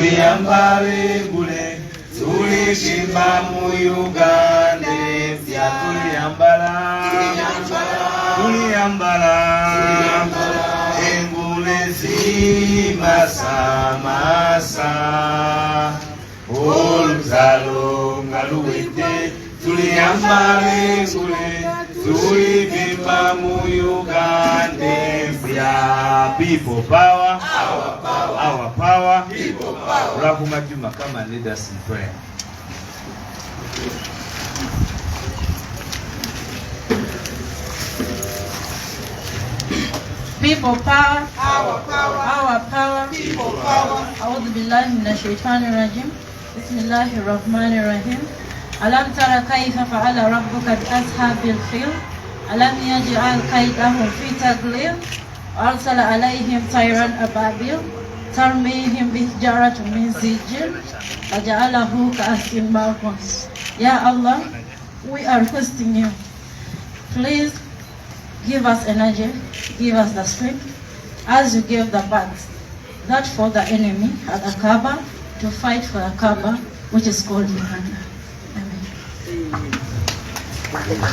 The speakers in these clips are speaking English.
tuliyambale ngule, tulipimba mu Uganda empya, tuliyambala engule zimasamasa, oluzalo nga luwedde, tuliyambala engule, tulipimba mu Uganda empya. People power, our power, people power. Rakumajuma, come and lead us in prayer. People power, our power, people power. A'udhu billahi minash shaitani rajim. Bismillahir rahmanir rahim. Alam tara kayfa fa'ala rabbuka bi ashabil fil? Alam yaj'al kaydahum fi tadlil? Arsala alayhim tayran ababil tarmihim bihijaratun min sijil faja'alahu ka'asfin ma'kun. Ya Allah, we are requesting you, please give us energy, give us the strength, as you gave the birds that for the enemy at the Kaaba, to fight for the Kaaba, which is called Uganda. Amen.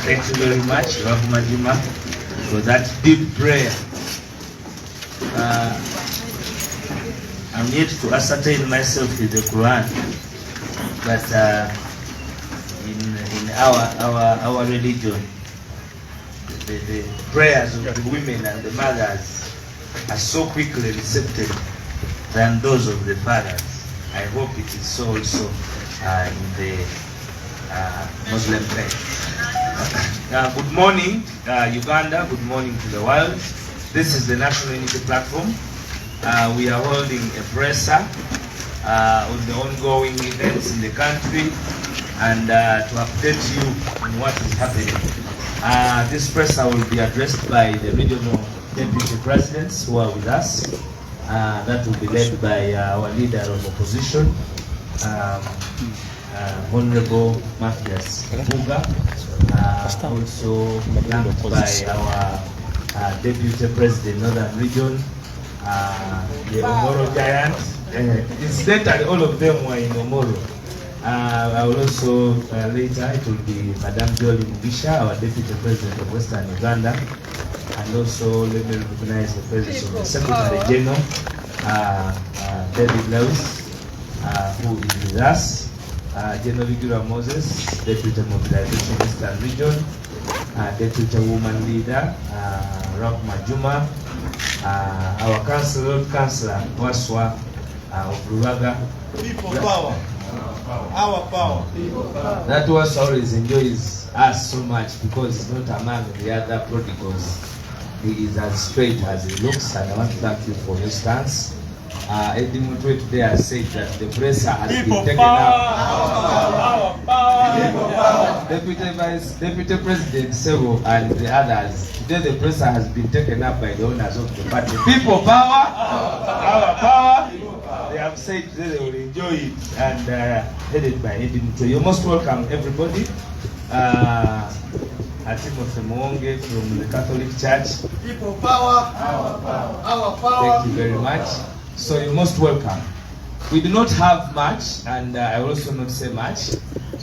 Thank you very much, Rakumajuma, for that deep prayer. I'm yet to ascertain myself with the Quran, but in our religion, the prayers of the women and the mothers are so quickly recepted than those of the fathers. I hope it is so also in the Muslim faith. Good morning, Uganda. Good morning to the world. This is the National Unity Platform. We are holding a presser on the ongoing events in the country and to update you on what is happening. This presser will be addressed by the regional deputy presidents who are with us. That will be led by our leader of opposition, Honorable Matthias Buga, also flanked by our Deputy President, Northern Region, the Omoro Giant. Incidentally, all of them were in Omoro. I will also later, it will be Madame Jolie Mugisha, our Deputy President of Western Uganda, and also let me recognize the presence of the Secretary General, David Lewis, who is with us, General Vigila Moses, Deputy Mobilization Western Region, Deputy Woman Leader, Rahma Juma, our Lord Councillor Waswa of Rubaga. people power, our power. That was always enjoys us so much because he's not among the other prodigals. He is as straight as he looks, and I want to thank you for your stance. Eddie Mutwe today has said that the presser has been taken up. Deputy President Sebo and the others. Today the presser has been taken up by the owners of the party. People power, our power. They have said today they will enjoy it, and headed by Eddie Mutwe. You're most welcome, everybody. Timothy Mwonge from the Catholic Church. People power, our power. Thank you very much. So you're most welcome. We do not have much, and I will also not say much,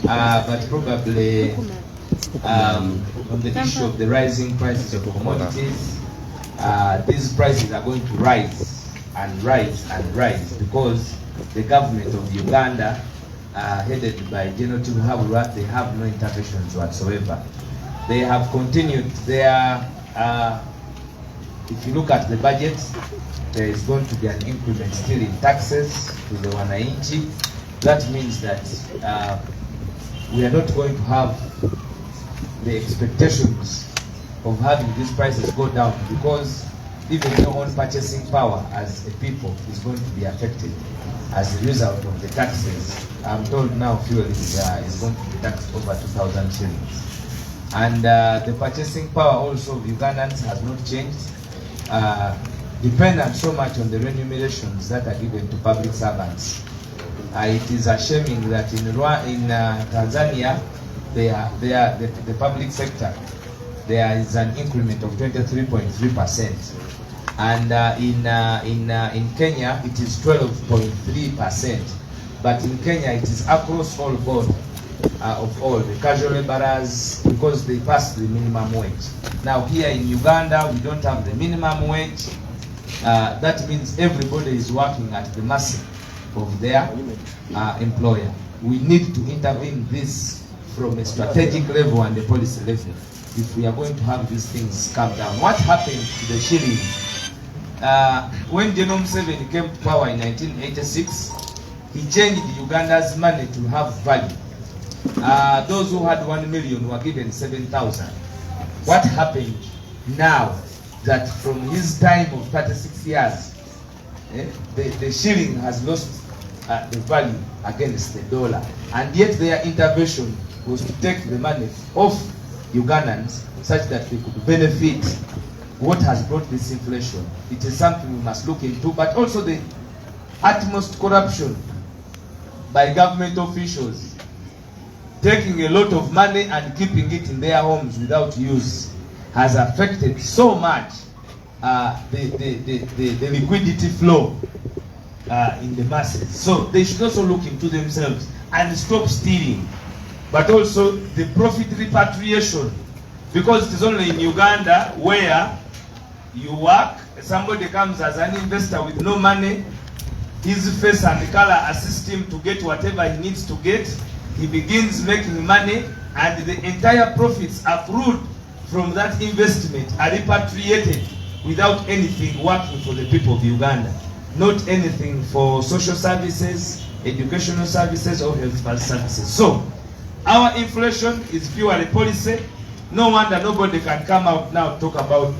but probably on the issue of the rising prices of commodities, these prices are going to rise and rise and rise because the government of Uganda, headed by General Tibuhaburwa, they have no interventions whatsoever. They have continued their, if you look at the budget, there is going to be an increment still in taxes to the wananchi. That means that we are not going to have the expectations of having these prices go down, because even your own purchasing power as a people is going to be affected as a result of the taxes. I'm told now fuel is going to be taxed over 2,000 shillings. And the purchasing power also of Ugandans has not changed, dependent so much on the remunerations that are given to public servants. It is shaming that in Tanzania, the public sector, there is an increment of 23.3%. and in Kenya it is 12.3%. But in Kenya it is across all board of all the casual laborers, because they pass the minimum wage. Now here in Uganda we don't have the minimum wage. That means everybody is working at the mercy of their employer. We need to intervene this from a strategic level and a policy level if we are going to have these things come down. What happened to the shilling? When General Museveni came to power in 1986, he changed Uganda's money to have value. Those who had 1 million were given 7,000. What happened now that from his time of 36 years, the shilling has lost the value against the dollar, and yet their intervention was to take the money off Ugandans such that they could benefit. What has brought this inflation? It is something we must look into, but also the utmost corruption by government officials, taking a lot of money and keeping it in their homes without use, has affected so much the liquidity flow in the masses. So they should also look into themselves and stop stealing, but also the profit repatriation, because it is only in Uganda where you work, somebody comes as an investor with no money, his face and color assist him to get whatever he needs to get, he begins making money, and the entire profits accrued from that investment are repatriated without anything working for the people of Uganda. Not anything for social services, educational services, or health services. So, our inflation is purely policy. No wonder nobody can come out now to talk about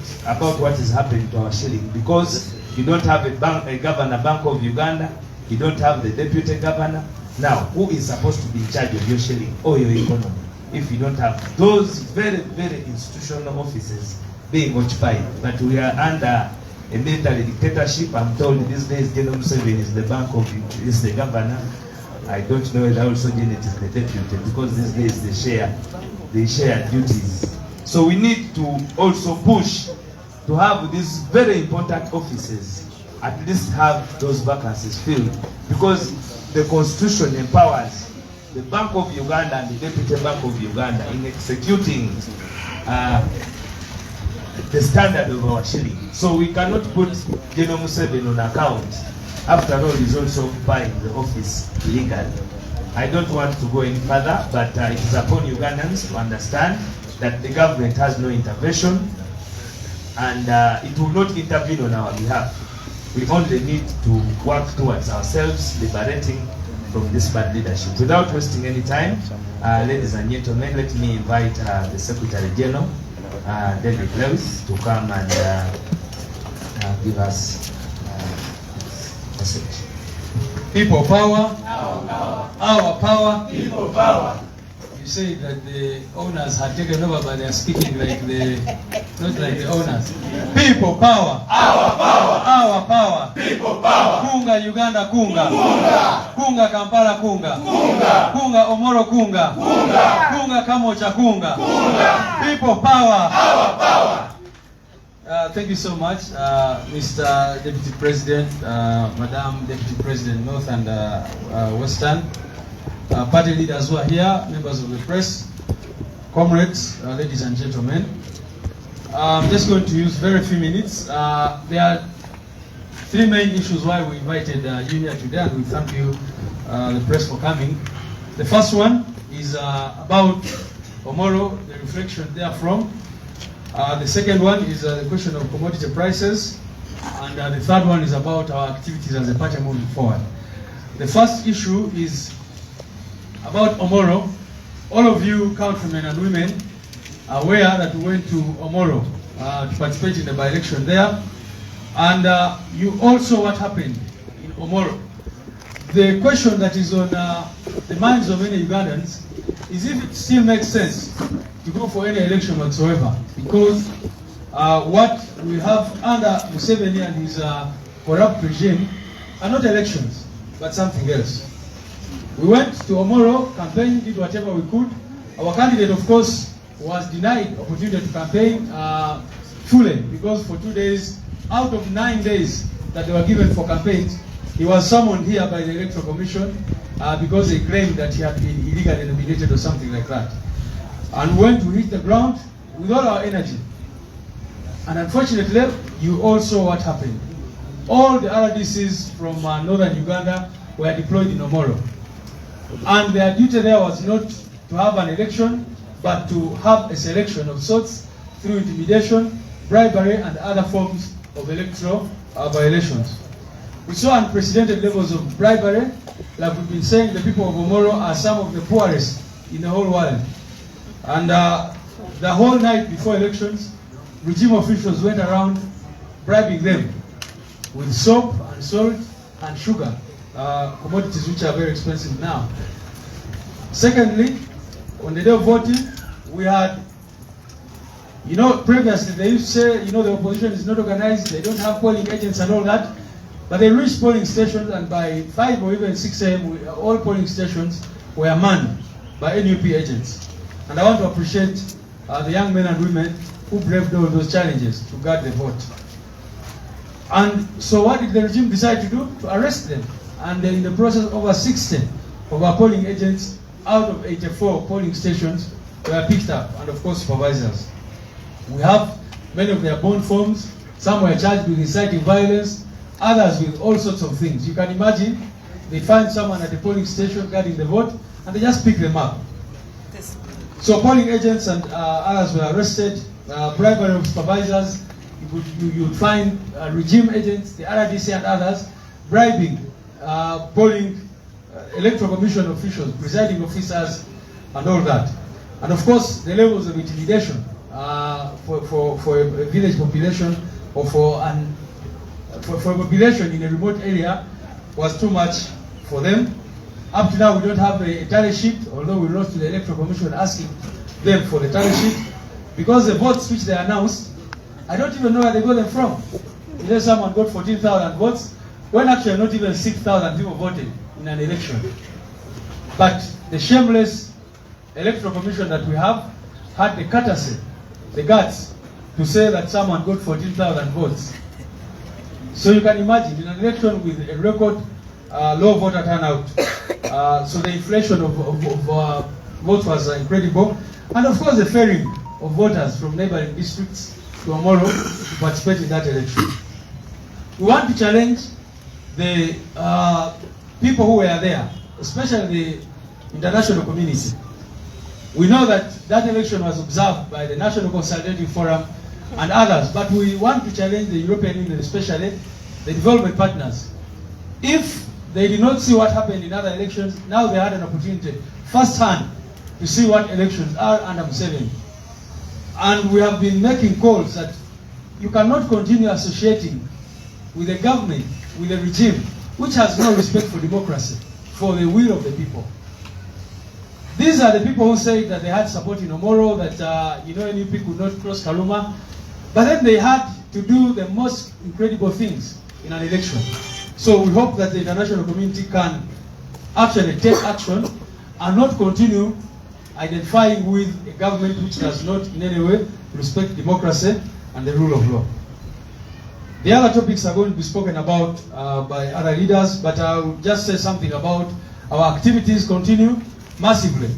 what is happening to our shilling, because you don't have a governor, Bank of Uganda, you don't have the deputy governor. Now, who is supposed to be in charge of your shilling or your economy if you don't have those very, very institutional offices being occupied? But we are under a military dictatorship. I'm told these days General Museveni is is the governor. I don't know whether also Janet is the deputy, because these days they share duties. So we need to also push to have these very important offices, at least have those vacancies filled, because the Constitution empowers the Bank of Uganda and the Deputy Bank of Uganda in executing the standard of our shilling. So we cannot put General Museveni on account. After all, he's also occupying the office illegally. I don't want to go any further, but it is upon Ugandans to understand that the government has no intervention, and it will not intervene on our behalf. We only need to work towards ourselves liberating from this bad leadership. Without wasting any time, ladies and gentlemen, let me invite the Secretary General, David Lewis, to come and give us a message. People power. Our power. People power. You say that the owners had taken over, but they are speaking like not like the owners. People power. Our power. Our power. People power. Kunga Uganda kunga. Kunga. Kunga Kampala kunga. Kunga. Kunga Omoro kunga. Kunga. Kunga Kamwokya kunga. Kunga. People power. Our power. Thank you so much, Mr. Deputy President, Madam Deputy President North and Western, party leaders who are here, members of the press, comrades, ladies and gentlemen. I'm just going to use very few minutes. There are three main issues why we invited you here today, and we thank you, the press, for coming. The first one is about Omoro, the reflection therefrom. The second one is the question of commodity prices, and the third one is about our activities as a party moving forward. The first issue is about Omoro. All of you countrymen and women are aware that we went to Omoro to participate in the by-election there, and you also what happened in Omoro. The question that is on the minds of many Ugandans is if it still makes sense to go for any election whatsoever, because what we have under Museveni and his corrupt regime are not elections, but something else. We went to Omoro, campaigned, did whatever we could. Our candidate, of course, was denied opportunity to campaign fully, because for 2 days out of 9 days that they were given for campaigns, he was summoned here by the Electoral Commission because they claimed that he had been illegally nominated or something like that. And went to hit the ground with all our energy. And unfortunately, you all saw what happened. All the RDCs from northern Uganda were deployed in Omoro. And their duty there was not to have an election, but to have a selection of sorts through intimidation, bribery, and other forms of electoral violations. We saw unprecedented levels of bribery. Like we've been saying, the people of Omoro are some of the poorest in the whole world. And the whole night before elections, regime officials went around bribing them with soap and salt and sugar, commodities which are very expensive now. Secondly, on the day of voting, we had, previously they used to say, the opposition is not organized, they don't have polling agents and all that. But they reached polling stations, and by 5 or even 6 a.m., all polling stations were manned by NUP agents. And I want to appreciate the young men and women who braved all those challenges to guard the vote. And so what did the regime decide to do? To arrest them. And in the process, over 60 of our polling agents out of 84 polling stations were picked up, and of course supervisors. We have many of their bond forms. Some were charged with inciting violence, others with all sorts of things. You can imagine, they find someone at the polling station guarding the vote, and they just pick them up. So polling agents and others were arrested, bribery of supervisors. You would find regime agents, the RDC and others, bribing polling electoral commission officials, presiding officers, and all that. And of course, the levels of intimidation for a village population or for a population in a remote area was too much for them. Up to now, we don't have a tally sheet, although we wrote to the Electoral Commission asking them for the tally sheet, because the votes which they announced, I don't even know where they got them from. Either someone got 14,000 votes, when actually not even 6,000 people voted in an election. But the shameless Electoral Commission that we have had the courtesy, the guts, to say that someone got 14,000 votes. So you can imagine, in an election with a record low voter turnout, so the inflation of votes was incredible. And of course the ferrying of voters from neighboring districts to Omoro to participate in that election. We want to challenge the people who were there, especially the international community. We know that that election was observed by the National Consultative Forum and others, but we want to challenge the European Union, especially the development partners. If they did not see what happened in other elections, now they had an opportunity firsthand to see what elections are under Museveni. And we have been making calls that you cannot continue associating with a government, with a regime, which has no respect for democracy, for the will of the people. These are the people who say that they had support in Omoro, that NUP could not cross Karuma, but then they had to do the most incredible things in an election. So we hope that the international community can actually take action and not continue identifying with a government which does not in any way respect democracy and the rule of law. The other topics are going to be spoken about by other leaders, but I'll just say something about our activities continue massively.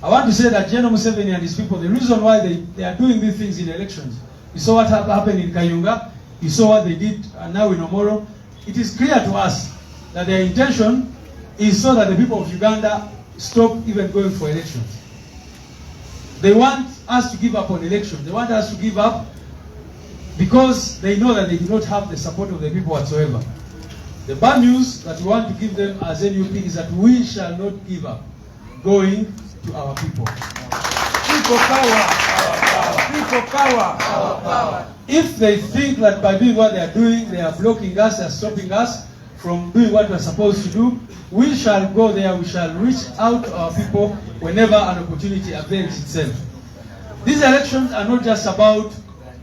I want to say that General Museveni and his people, the reason why they are doing these things in elections, you saw what happened in Kayunga, you saw what they did now in Omoro. It is clear to us that their intention is so that the people of Uganda stop even going for elections. They want us to give up on elections. They want us to give up because they know that they do not have the support of the people whatsoever. The bad news that we want to give them as NUP is that we shall not give up going to our people. People power. People power. Power. If they think that by doing what they are doing, they are blocking us, they are stopping us from doing what we are supposed to do, we shall go there, we shall reach out to our people whenever an opportunity avails itself. These elections are not just about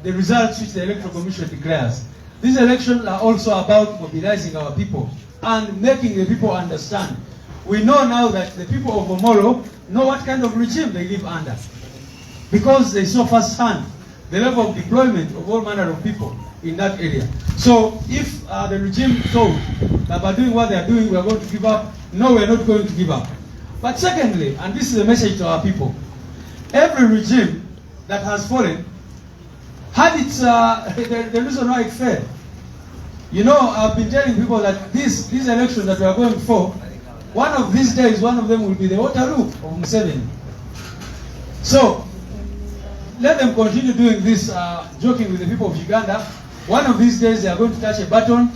the results which the Electoral Commission declares. These elections are also about mobilizing our people and making the people understand. We know now that the people of Omoro know what kind of regime they live under, because they saw firsthand the level of deployment of all manner of people. in that area. So if the regime thought that by doing what they are doing, we are going to give up, no, we are not going to give up. But secondly, and this is a message to our people, every regime that has fallen had its, the reason why it failed. You know, I've been telling people that these elections that we are going for, one of these days, one of them will be the Waterloo of Museveni. So, let them continue doing this, joking with the people of Uganda. One of these days, they are going to touch a button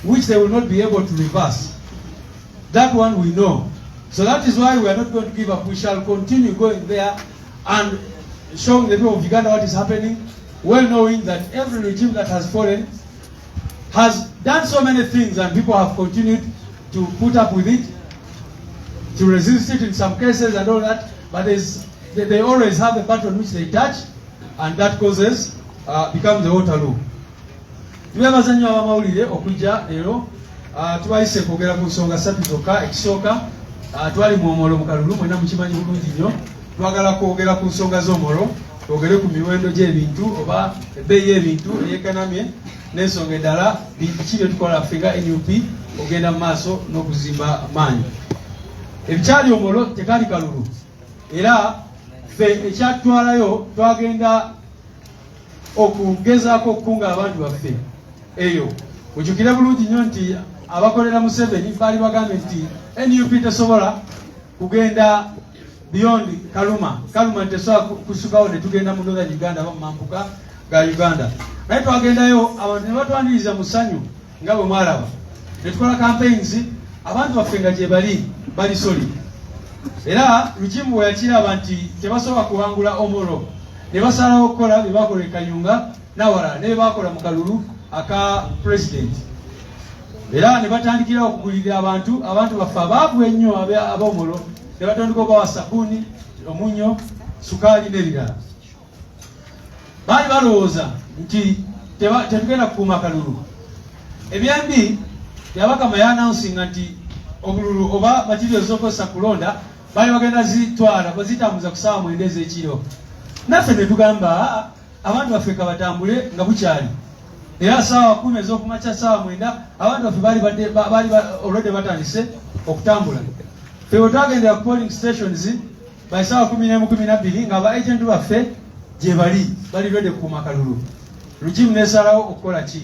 which they will not be able to reverse. That one we know. So that is why we are not going to give up. We shall continue going there and showing the people of Uganda what is happening, well knowing that every regime that has fallen has done so many things and people have continued to put up with it, to resist it in some cases and all that, but they always have a button which they touch, and that causes becomes the Waterloo. Tubebaza nnyo abamawulire okujja leero tubayise kwogera ku nsonga ssatu zokka. Ekisooka twali mu omolo mu kalulu, mwenna mukimanyi bulungi nnyo. Twagala kwogera ku nsonga z'omolo, twogere ku miwendo gy'ebintu oba ebbeeyi y'ebintu eyeekanamye n'ensonga eddala biki bye tukola ffe nga NUP ogenda mu maaso n'okuzimba maanyi. Ebikyali omolo tekali kalulu, era ffe ekyatutwalayo twagenda okugezaako okukunga abantu baffe eyo. Ojjukire bulungi nnyo nti abakolera Museveni baali bagambye nti NUP tesobola kugenda beyond Kaluma tesobola kusukawo ne tugenda mu Northern Uganda oba mu mambuka ga Uganda. Naye twagendayo abantu ne batwaniriza mu ssanyu nga bwe mwalaba. Ne tukola campaigns, abantu baffe nga gye bali solid. Era lukimu bwe yakiraba nti tebasobola kuwangula omolo, ne basalawo okukola bye bakola e Kayunga n'awalala ne bye bakola mu kalulu aka president. Era ne batandikira okugulirira abantu baffe abaavu ennyo ab'omolo, ne batandika okubawa sabbuuni, omunnyo, sukaali n'ebirala. Baali balowooza nti tetugenda kukuuma kalulu. Ebyembi Yabakama yanansinga nti obululu oba materials z'okozesa kulonda baali bagenda zitwala bazitambuza ku ssaawa 9 ez'ekiro. Naffe ne tugamba abantu baffe kabatambule nga bukyali. Era ssaawa 10 ez'okumakya ssaawa 9 abantu baffe baali already batandise okutambula. Ffe bwe twagendera ku polling stations by ssaawa 11:12 nga ba-agent baffe gye bali ready kukuuma kalulu. Lukimu n'esalawo okukola ki?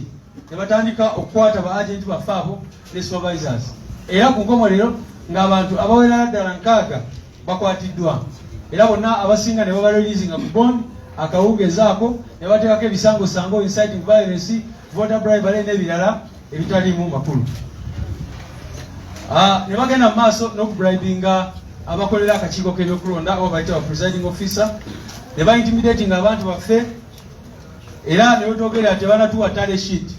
Ne batandika okukwata ba-agent baffe abo ne supervisors. Era ku nkomolero ng'abantu abawera ddala 6 bakwatiddwa. Era bonna abasinga ne babalolizinga ku bond akawungezaako ne bateekako ebisangosango, inciting violence, voter bribery n'ebirala ebitaliimu makulu. Ne bagenda mu maaso n'okubribinga abakolera akakiiko k'ebyokulonda oba bayita ba presiding officer, ne baintimidating abantu baffe, era ne betwogera tebanatuwa tale sheet.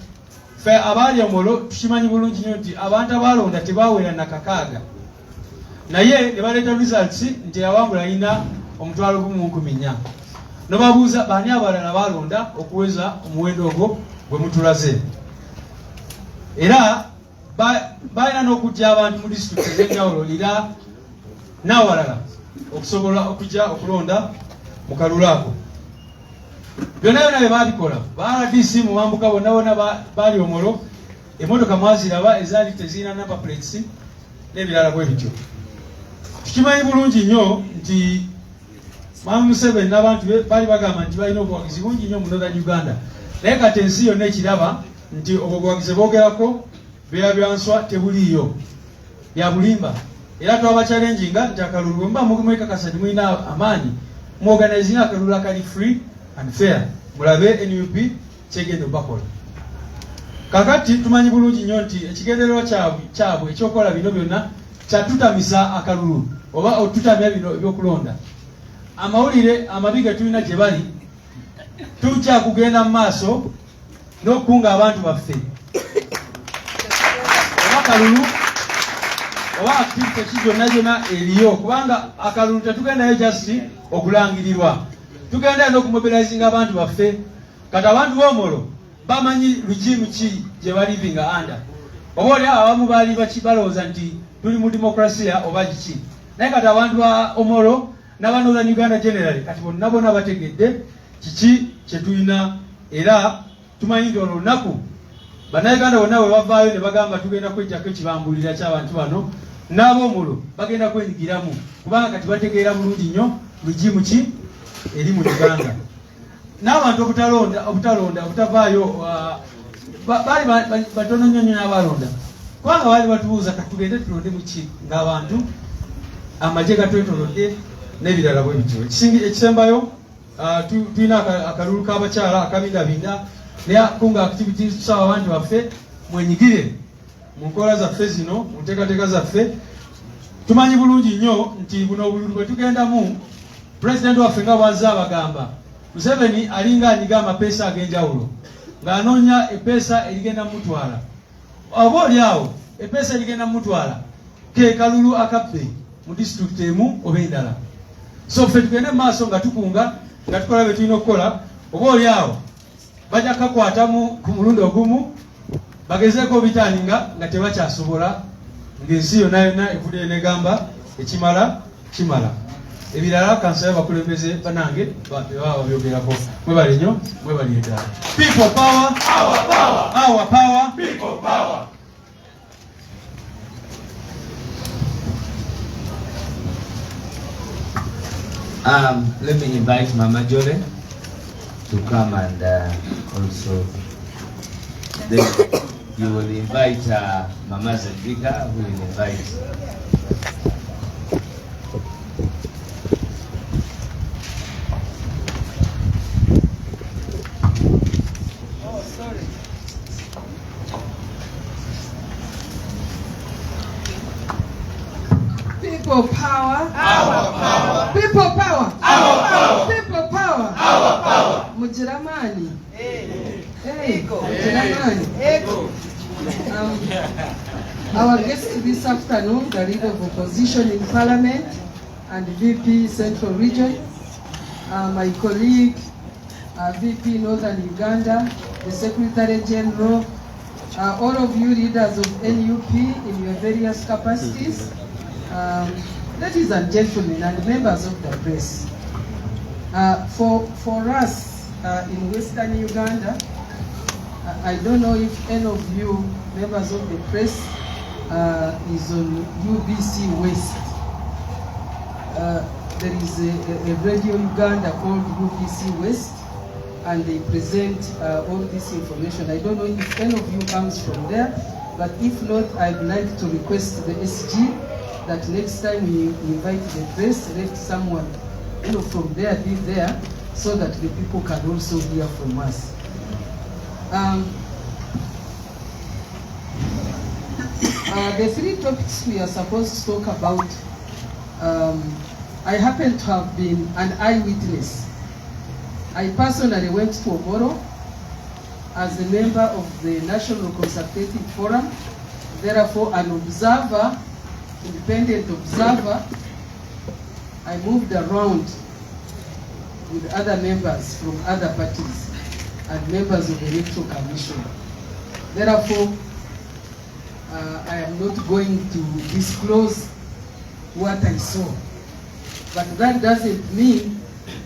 Ffe abaali omolo tukimanyi bulungi nnyo nti abantu abalonda tebaawera na 6. Naye ne baleeta results nti awangula alina 1,400. Nobabuuza baani abalala balonda okuweza omuwendo ogwo gwe mutulaze. Era balina n'okujja abantu mu disitulikiti ez'enjawulo era n'awalala okusobola okujja okulonda mu kalulu ako. Byonna byonna bye baabikola, ba RDC mu mambuka bonna baali omolo, emmotoka mwaziraba ezaali tezirina number plates n'ebirala bwe bityo. Tukimanyi bulungi nnyo nti Mama Museveni n'abantu be baali bagamba nti balina obuwagizi bungi nnyo mu Northern Uganda. Naye kati ensi yonna ekiraba nti obwo obuwagizi boogerako byanswa tebuliiyo, bya bulimba. Era twabachallenginga nti akalulu bwe muba mwekakasa nti mulina amaanyi, muorganizinga akalulu akali free and fair. Mulabe NUP kyegenda okubakola. Kakati tumanyi bulungi nnyo nti ekigendererwa kyabwe ekyokola bino byonna kyatutamisa akalulu oba otutamya bino ebyokulonda. Amawulire amabi ge tulina gye bali tukya kugenda mu maaso n'okukunga abantu baffe. Oba akalulu oba activity kyonna eriyo, kubanga akalulu tetugendayo just okulangirirwa, tugenda n'okumobilizinga abantu baffe. Kati abantu b'omolo bamanyi lukimu ki gye balivinga under. Oba oli abamu baali balowooza nti tuli mu demokrasiya oba kiki. Naye kati abantu ba omolo n'aba Northern Uganda generally kati bonna bategedde kiki kye tulina, era tumanyi nti olwo lunaku bannayuganda bonna bwe bavaayo ne bagamba tugenda kwejjako ekibambulira ky'abantu bano n'ab'omulo bagenda kwenyigiramu kubanga kati bategeera bulungi nnyo lugimu ki eri mu Uganda. N'abantu obutalonda obutavaayo baali batono nnyo n'abalonda kubanga baali batubuuza kati tugende tulonde muki ng'abantu amagye gatwetolodde n'ebirala bwe bityo. Ekisembayo tulina akalulu k'abakyala akabindabinda naye kunga activities tusaba abantu baffe mwenyigire mu nkola zaffe zino mu nteekateeka zaffe. Tumanyi bulungi nnyo nti buno obululu bwe tugendamu pulezidenti waffe nga bwazze abagamba Museveni alinga anyiga amapeesa ag'enjawulo ng'anoonya epeesa erigenda mutwala oba oli awo epeesa erigenda mutwala ke kalulu akabbe mu disitulikiti emu oba endala. So ffe tugende mu maaso nga tukunga nga tukola bye tulina okukola oba oli awo bajja kakwatamu ku mulundi ogumu bagezeeko obitaaninga nga tebakyasobola ng'ensi yonna yonna evuddeyo negamba ekimala kimala. Ebirala kansala bakulembeze banange baba babyogerako. Mwebale nnyo mwebale eddala. People power, Our power. our power. People power. Let me invite Mama Jole to come and also then you will invite Mama Zendika, who will invite. People power. Our power. People power. Our power. People power. Our power. Mujiramani. Hey, Mujiramani. Our guest this afternoon, the leader of opposition in Parliament and VP Central Region, my colleague, VP Northern Uganda, the Secretary General, all of you leaders of NUP in your various capacities, ladies and gentlemen and members of the press. For us in Western Uganda, I don't know if any of you members of the press is on UBC West. There is a Radio Uganda called UBC West, and they present all this information. I don't know if any of you comes from there, but if not, I'd like to request the SG that next time we invite the press, let someone from there be there, so that the people can also hear from us. The three topics we are supposed to talk about, I happen to have been an eyewitness. I personally went to Oboro as a member of the National Consultative Forum, therefore an observer, independent observer. I moved around with other members from other parties and members of the Electoral Commission. Therefore, I am not going to disclose what I saw. But that doesn't mean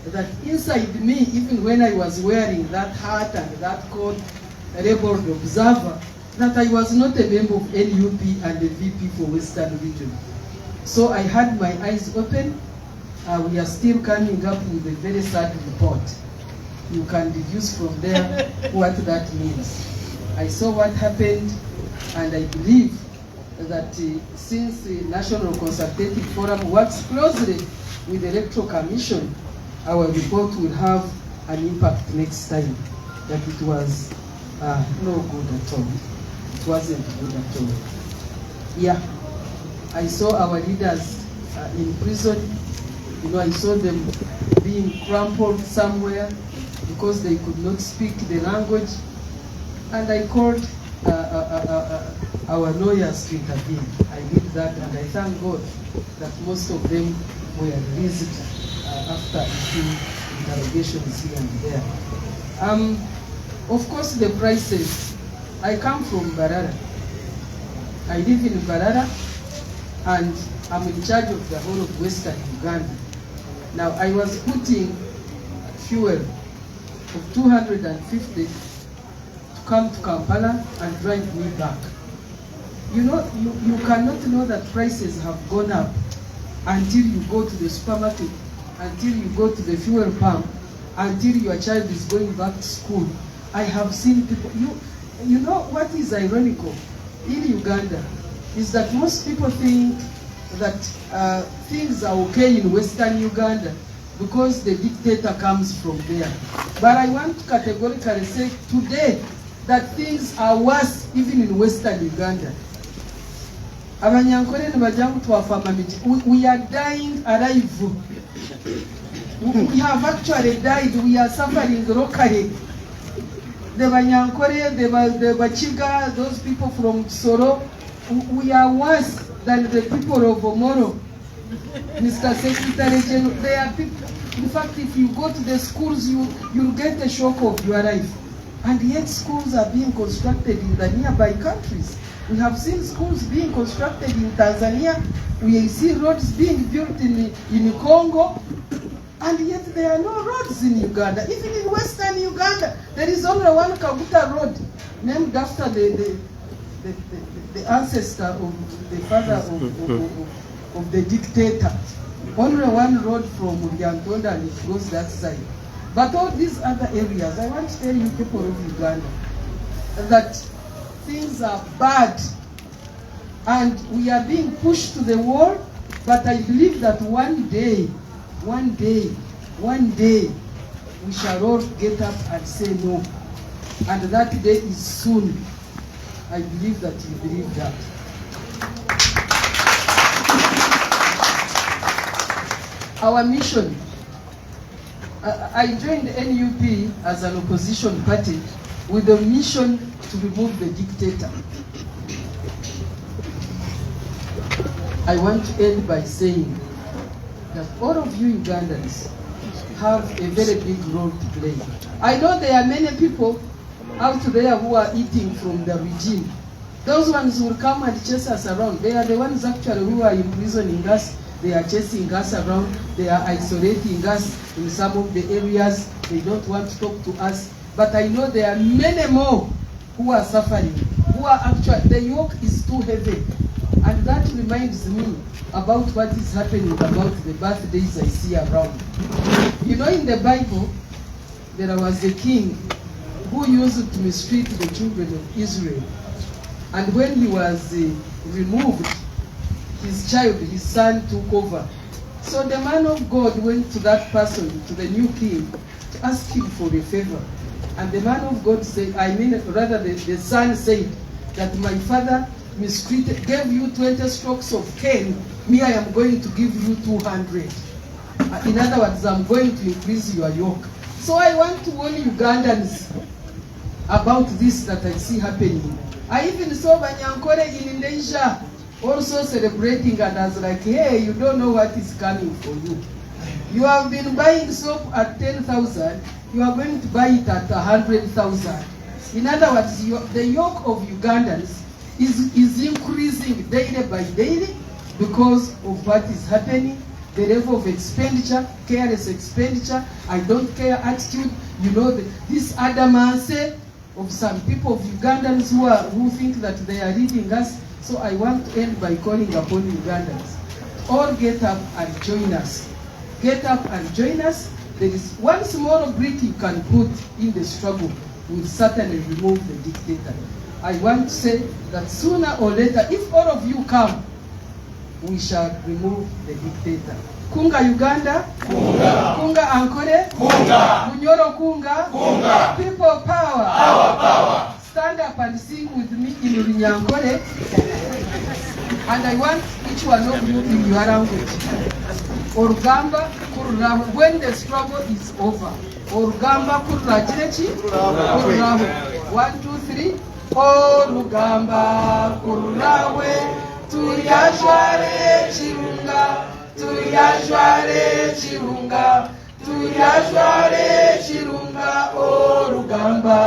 that inside me, even when I was wearing that hat and that coat, labeled observer, that I was not a member of NUP and the VP for Western Region. So I had my eyes open. We are still coming up with a very sad report. You can deduce from there what that means. I saw what happened, and I believe that since the National Consultative Forum works closely with the Electoral Commission, our report will have an impact next time. That it was no good at all. It wasn't good at all. Yeah, I saw our leaders in prison. You know, I saw them being crumpled somewhere because they could not speak the language. And I called our lawyers to intervene. I did that, and I thank God that most of them were released after a few interrogations here and there. Of course, the prices. I come from Barara. I live in Barara, and I'm in charge of the whole of Western Uganda. Now, I was putting fuel of 250 come to Kampala and drive me back. You know, you cannot know that prices have gone up until you go to the supermarket, until you go to the fuel pump, until your child is going back to school. I have seen people, you know what is ironical in Uganda is that most people think that things are okay in Western Uganda because the dictator comes from there. But I want to categorically say today that things are worse even in Western Uganda. We are dying alive. We have actually died. We are suffering locally. The Banyankore, the Bachiga, those people from Soro, we are worse than the people of Omoro. Mr. Secretary General, they are people. In fact, if you go to the schools, you'll get a shock of your life. And yet schools are being constructed in the nearby countries. We have seen schools being constructed in Tanzania. We see roads being built in Congo. And yet there are no roads in Uganda. Even in Western Uganda, there is only one Kaguta road named after the ancestor of the father of the dictator. Only one road from Uriantonda and it goes that side. But all these other areas, I want to tell you people of Uganda that things are bad and we are being pushed to the wall, but I believe that one day, we shall all get up and say no. And that day is soon. I believe that you believe that. Our mission. I joined NUP as an opposition party with the mission to remove the dictator. I want to end by saying that all of you Ugandans have a very big role to play. I know there are many people out there who are eating from the regime. Those ones will come and chase us around. They are the ones actually who are imprisoning us. They are chasing us around. They are isolating us in some of the areas. They don't want to talk to us. But I know there are many more who are suffering, who are actually, the yoke is too heavy. And that reminds me about what is happening about the birthdays I see around. You know, in the Bible, there was a king who used to mistreat the children of Israel. And when he was removed, his child, his son, took over. So the man of God went to that person, to the new king, to ask him for a favor. And the man of God said, the son said that my father mistreated, gave you 20 strokes of cane, me I am going to give you 200. In other words, I'm going to increase your yoke. So I want to warn Ugandans about this that I see happening. I even saw Banyankore in Indonesia also celebrating, and I was like, hey, you don't know what is coming for you. You have been buying soap at 10,000, you are going to buy it at 100,000. In other words, the yoke of Ugandans is increasing daily by daily because of what is happening, the level of expenditure, careless expenditure, I don't care attitude. You know, this adamance of some people of Ugandans who think that they are leading us. So I want to end by calling upon Ugandans. All get up and join us. Get up and join us. There is one small brick you can put in the struggle will certainly remove the dictator. I want to say that sooner or later, if all of you come, we shall remove the dictator. Kunga Uganda, Kunga, Kunga Ankole, Kunga, Munyoro Kunga, Kunga, people power, our power. Stand up and sing with me in Runyankole. And I want each one of you in your language. Orugamba kururaho. When the struggle is over. Orugamba kururajirechi. Kururaho. 1, 2, 3. Orugamba kururawe. Tuyajware chirunga. Tuyajware chirunga. Tuyajware chirunga. Orugamba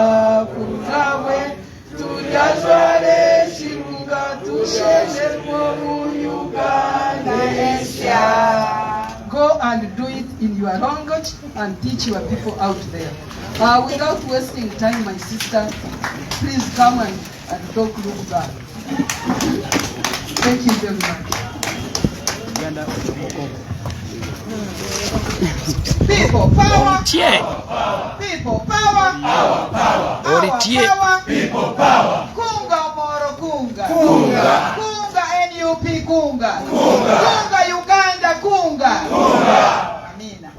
kururawe. Tuyajware chirunga. Tusheze kwa Uganda. Go and do it in in your language and teach your people out there. Without wasting time, my sister, please come and talk Lugha. Thank you very much. People power. People power. Our power. People power. Kunga moro kunga. Kunga. Kunga NUP kunga. Kunga. Kunga Uganda kunga. Kunga. Amina.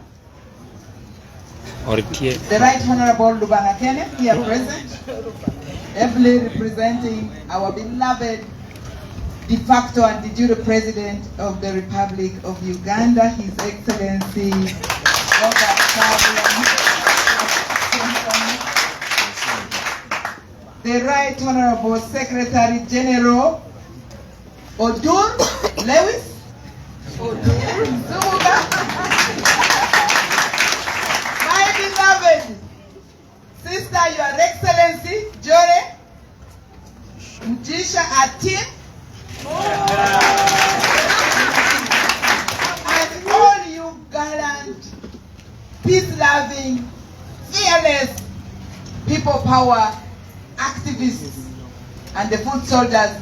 The Right Honorable Lubanga Kene, here present, ably representing our beloved de facto and de jure President of the Republic of Uganda, His Excellency the Right Honorable Secretary General Odur Lewis my beloved Sister, Your Excellency Jore Mujisha Atim, and all you gallant, peace-loving, fearless, people power activists and the foot soldiers,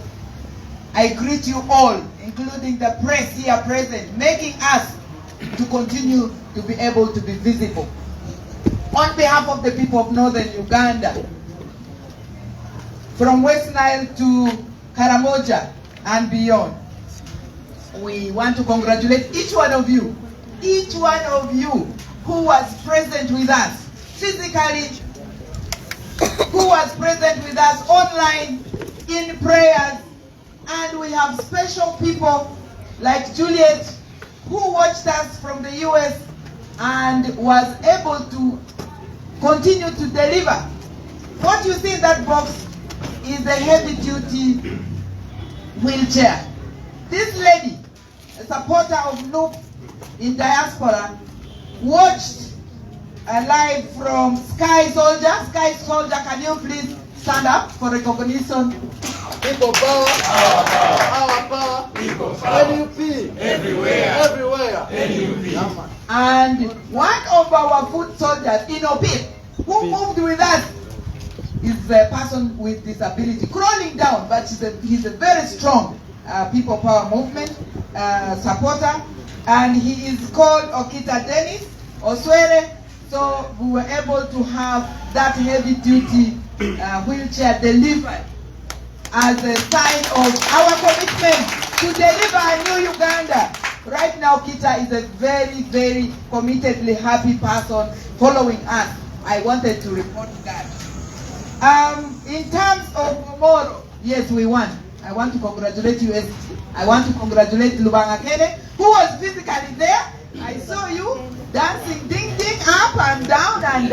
I greet you all, including the press here present, making us to continue to be able to be visible. On behalf of the people of Northern Uganda, from West Nile to Karamoja and beyond, we want to congratulate each one of you who was present with us physically, who was present with us online in prayers, and we have special people like Juliet who watched us from the US and was able to continue to deliver. What you see in that box is a heavy-duty wheelchair. This lady, a supporter of NUP in diaspora, watched live from Sky Soldier. Sky Soldier, can you please stand up for recognition? People power, our power, people power, NUP, everywhere, NUP. And one of our foot soldiers, Inopip, who moved with us, is a person with disability, crawling down, but he's a very strong people power movement supporter, and he is called Okita Dennis Oswere. So we were able to have that heavy-duty wheelchair delivered as a sign of our commitment to deliver a new Uganda. Right now, Kita is a very, very committedly happy person following us. I wanted to report that. In terms of tomorrow, yes, we won. I want to congratulate you. I want to congratulate Lubanga Kene, who was physically there. I saw you dancing, ding, ding, up and down. And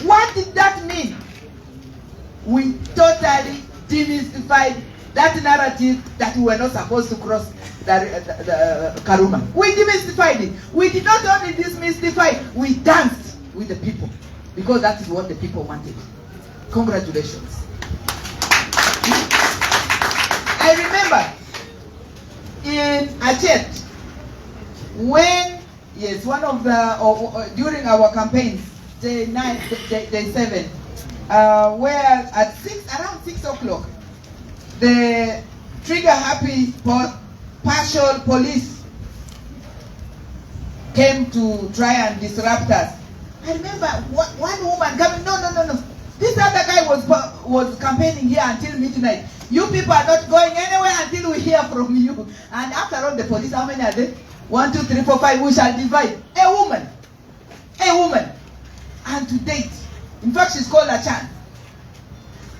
what did that mean? We totally demystified that narrative that we were not supposed to cross the Karuma. We demystified it. We did not only demystify, we danced with the people, because that is what the people wanted. Congratulations. I remember in Achet, when, yes, one of the, during our campaigns, day 9, day 7, where at around 6 o'clock, the trigger-happy partial police came to try and disrupt us. I remember one woman coming, no. This other guy was campaigning here until midnight. You people are not going anywhere until we hear from you. And after all, the police, how many are there? 1, 2, 3, 4, 5, we shall divide. A woman. And to date, in fact, she's called a Chan.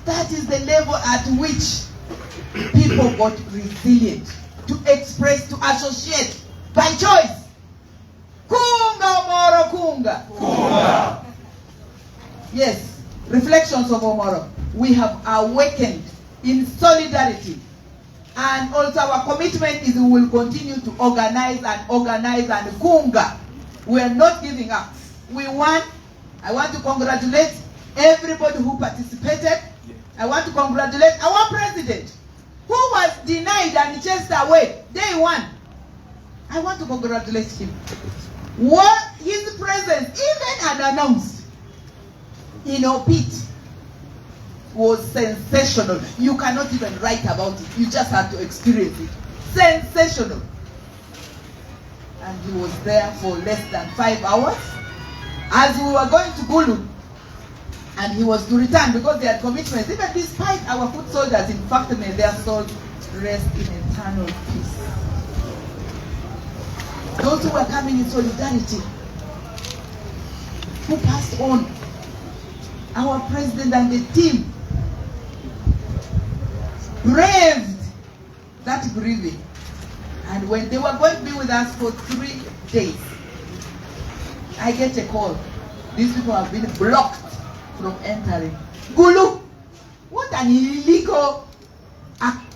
That is the level at which people got resilient to express, to associate by choice. Kunga moro kunga. Kunga. Yes. Reflections of Omoro. We have awakened in solidarity, and also our commitment is we will continue to organize and kunga. We are not giving up. We won. I want to congratulate everybody who participated. I want to congratulate our president, who was denied and chased away day 1. I want to congratulate him. What his presence, even unannounced, in our pit, was sensational. You cannot even write about it. You just have to experience it. Sensational. And he was there for less than 5 hours. As we were going to Gulu, and he was to return because they had commitments. Even despite our foot soldiers, in fact, may their souls rest in eternal peace. Those who were coming in solidarity, who passed on, our president and the team braved that grieving. And when they were going to be with us for 3 days, I get a call. These people have been blocked from entering Gulu. What an illegal act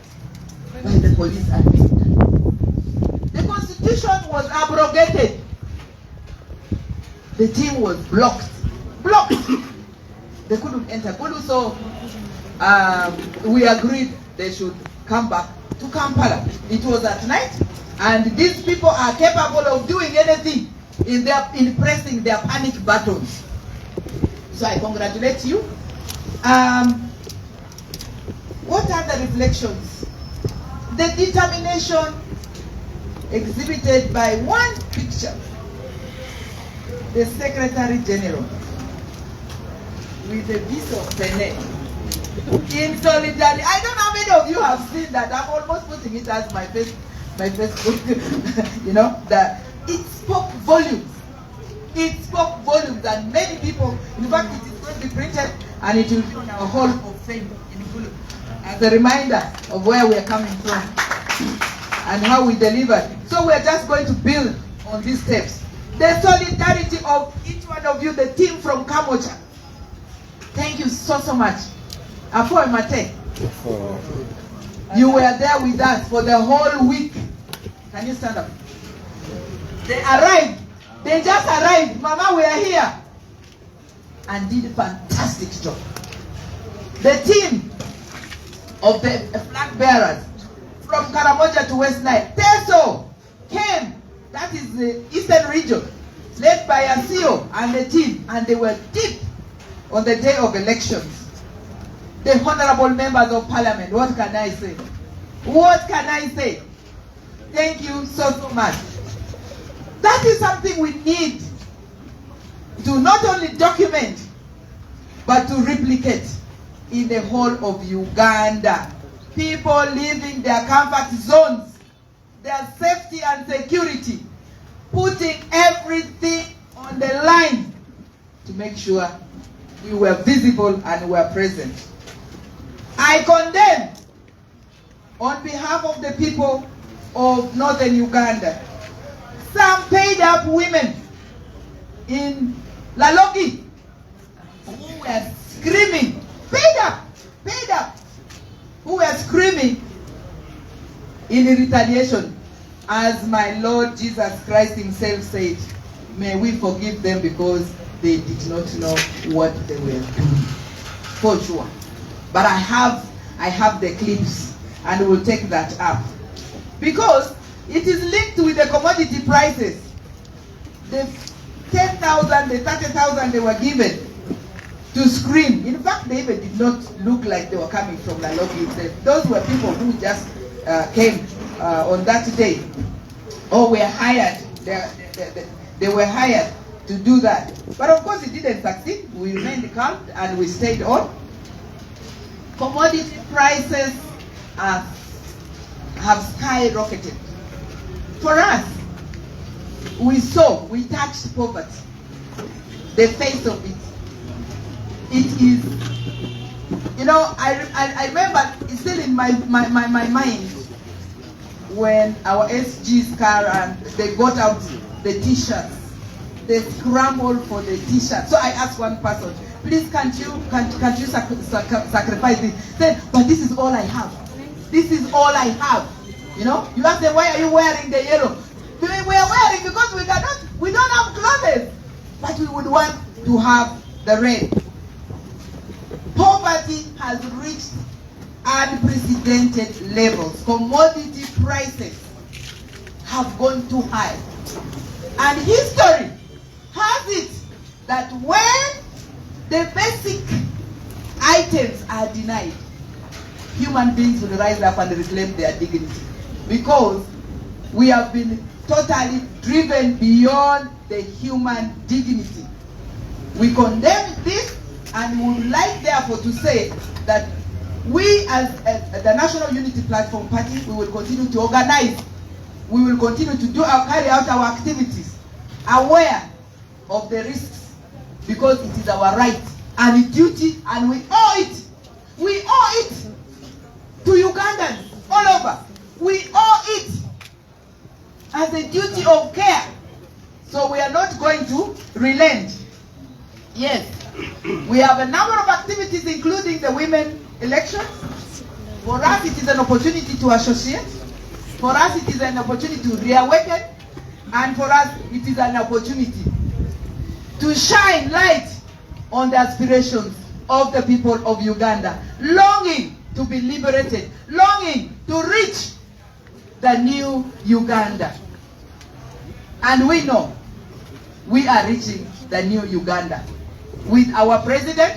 by the police administration. The constitution was abrogated. The team was blocked. Blocked. They couldn't enter Gulu, so we agreed they should come back to Kampala. It was at night, and these people are capable of doing anything in pressing their panic buttons. So I congratulate you. What are the reflections? The determination exhibited by one picture, the Secretary General with the piece of Benin in solidarity. I don't know how many of you have seen that. I'm almost putting it as my Facebook. You know, that it spoke volumes. It spoke volumes, and many people, in fact, it is going to be printed and it will be on our Hall of Fame in Gulu as a reminder of where we are coming from and how we delivered. So we are just going to build on these steps. The solidarity of each one of you, the team from Kamwokya. Thank you so much. Apo Mate, you were there with us for the whole week. Can you stand up? They arrived. They just arrived. Mama, we are here. And did a fantastic job. The team of the flag bearers from Karamoja to West Nile, Teso came. That is the eastern region, led by Asio and the team. And they were deep on the day of elections. The honorable members of parliament, what can I say? What can I say? Thank you so much. That is something we need to not only document, but to replicate in the whole of Uganda. People leaving their comfort zones, their safety and security, putting everything on the line to make sure we were visible and were present. I condemn, on behalf of the people of northern Uganda, some paid up women in Lalogi who were screaming, paid up, who were screaming in retaliation. As my Lord Jesus Christ himself said, may we forgive them because they did not know what they were doing. For sure. But I have the clips, and we'll take that up. Because it is linked with the commodity prices. The 10,000, the 30,000 they were given to screen. In fact, they even did not look like they were coming from Lalogi itself. Those were people who just came on that day, or were hired. They were hired to do that. But of course, it didn't succeed. We remained calm and we stayed on. Commodity prices have skyrocketed. For us, we touched poverty, the face of it. It is, you know, I remember, it's still in my mind, when our SG's car and they got out the t-shirts. They scrambled for the t-shirt. So I asked one person, please can't you sacrifice this? Said, but this is all I have. This is all I have. You know? You ask them, why are you wearing the yellow? We are wearing because we don't have clothes. But we would want to have the red. Poverty has reached unprecedented levels. Commodity prices have gone too high. And history has it that when the basic items are denied, human beings will rise up and reclaim their dignity. Because we have been totally driven beyond the human dignity. We condemn this, and we would like therefore to say that we as the National Unity Platform Party, we will continue to organize. We will continue to carry out our activities, aware of the risks, because it is our right and a duty, and we owe it. We owe it to Ugandans all over. We owe it as a duty of care. So we are not going to relent. Yes, we have a number of activities, including the women elections. For us, it is an opportunity to associate. For us, it is an opportunity to reawaken. And for us, it is an opportunity to shine light on the aspirations of the people of Uganda, longing to be liberated, longing to reach the new Uganda. And we know we are reaching the new Uganda with our president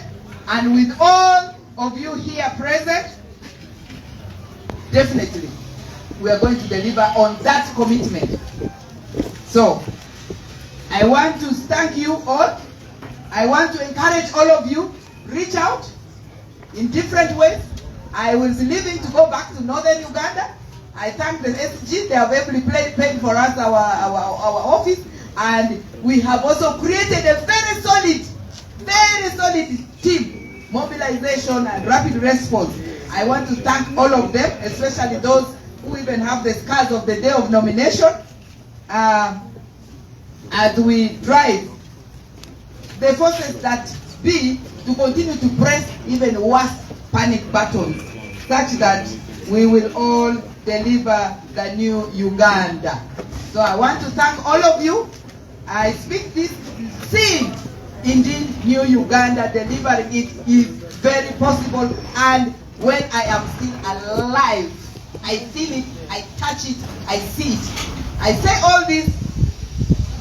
and with all of you here present. Definitely, we are going to deliver on that commitment. So, I want to thank you all. I want to encourage all of you, reach out in different ways. I will be leaving to go back to northern Uganda. I thank the SG, they have ably paid for us our office, and we have also created a very solid team, mobilization and rapid response. I want to thank all of them, especially those who even have the scars of the day of nomination, as we drive the forces that be to continue to press even worse panic buttons, such that we will all deliver the new Uganda. So I want to thank all of you. I speak this, seeing indeed new Uganda, delivering it is very possible, and when I am still alive, I feel it, I touch it, I see it. I say all this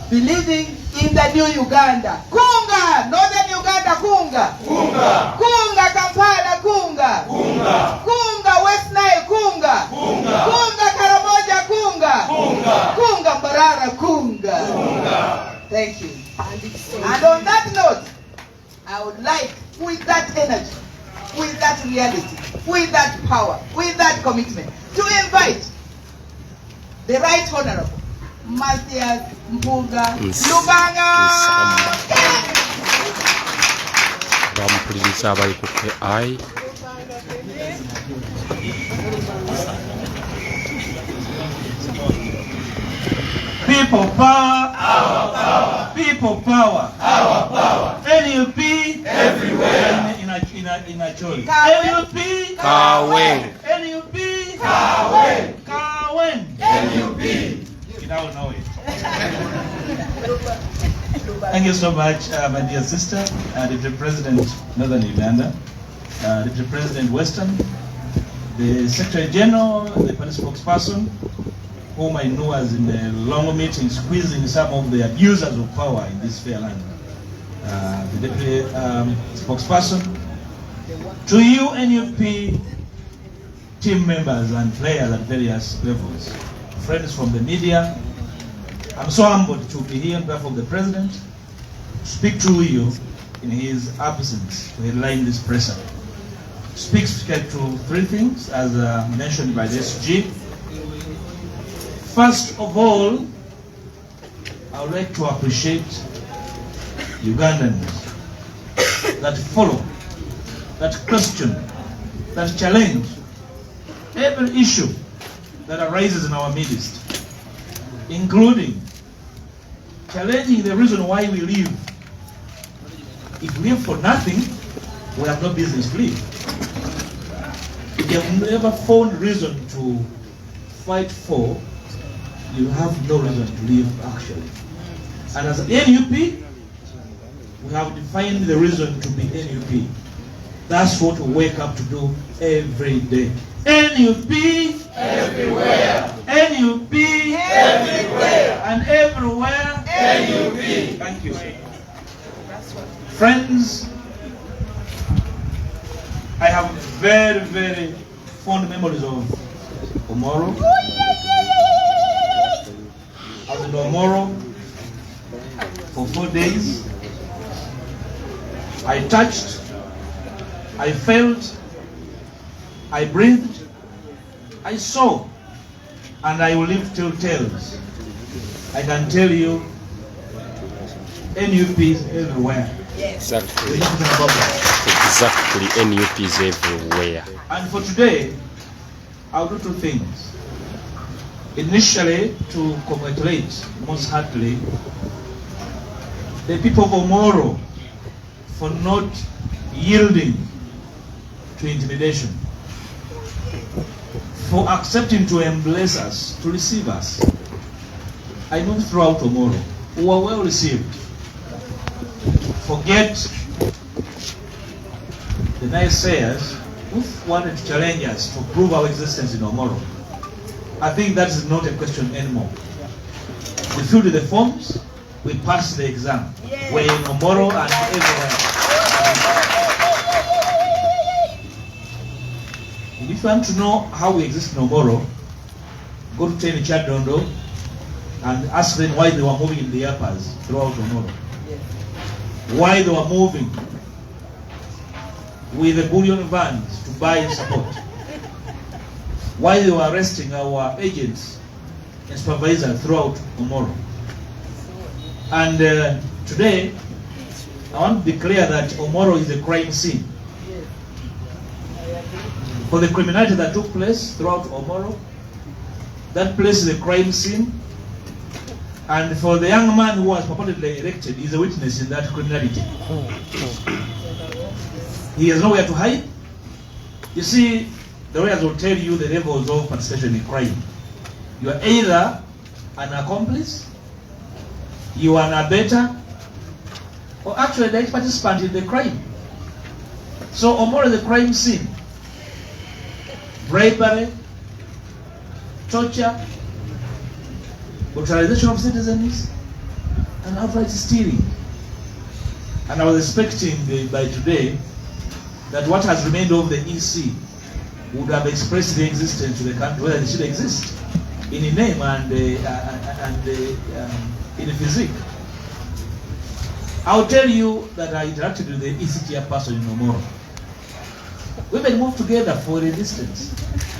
believing in the new Uganda. Kunga! Northern Uganda, Kunga! Kunga! Kunga, Kampala, Kunga! Kunga! Kunga, West Nile, Kunga! Kunga! Kunga, Karamoja, Kunga! Kunga! Kunga, Mbarara, Kunga! Kunga! Thank you. And on that note, I would like, with that energy, with that reality, with that power, with that commitment, to invite the Right Honorable Matthias Mpuga Lubanga. Bampuliriza abali ku AI. People power, Our power! people power. Our power! NUP Everywhere! in a choice. Kawen. NUP, Kawen. NUP, Kawen! Kawen. NUP! You now know it. Thank you so much, my dear sister, Deputy President Northern Uganda, Deputy President Western, the Secretary General, the party spokesperson, whom I know as in the long meeting squeezing some of the abusers of power in this fair land. The Deputy spokesperson, to you NUP team members and players at various levels, friends from the media, I'm so humbled to be here on behalf of the President to speak to you in his absence to headline this presser. Speak to three things as mentioned by the SG. First of all, I would like to appreciate Ugandans that follow, that question, that challenge every issue that arises in our midst, including challenging the reason why we live. If we live for nothing, we have no business to live. If you have never found reason to fight for, you have no reason to live actually. And as NUP, we have defined the reason to be NUP. That's what we wake up to do every day. NUP Everywhere! NUP Everywhere! and everywhere. Thank you, sir. Friends, I have very, very fond memories of Omoro. I was in Omoro for 4 days. I touched, I felt, I breathed, I saw, and I will live till tales. I can tell you, NUP is everywhere. Exactly. We're not talking about that. Exactly. NUP is everywhere. And for today, I'll do two things. Initially, to congratulate most heartily the people of Omoro for not yielding to intimidation, for accepting to embrace us, to receive us. I moved throughout Omoro. We were well received. Forget the naysayers who wanted to challenge us to prove our existence in Omoro. I think that is not a question anymore. We filled the forms, we passed the exam. We're in Omoro and everywhere. If you want to know how we exist in Omoro, go to Teni Chadondo and ask them why they were moving in the uppers throughout Omoro. Why they were moving with the bullion vans to buy support. Why they were arresting our agents and supervisors throughout Omoro. And today, I want to declare that Omoro is a crime scene. For the criminality that took place throughout Omoro, that place is a crime scene. And for the young man who was purportedly elected, he is a witness in that criminality. He has nowhere to hide. You see, the lawyers will tell you the levels of participation in crime. You are either an accomplice, you are an abettor, or actually the participant in the crime. So Omoro is a crime scene. Bribery, torture, brutalization of citizens, and outright stealing. And I was expecting by today that what has remained of the EC would have expressed the existence to the country, whether it should exist in name and in physique. I'll tell you that I interacted with the EC chairperson in Omoro. Women moved together for a distance.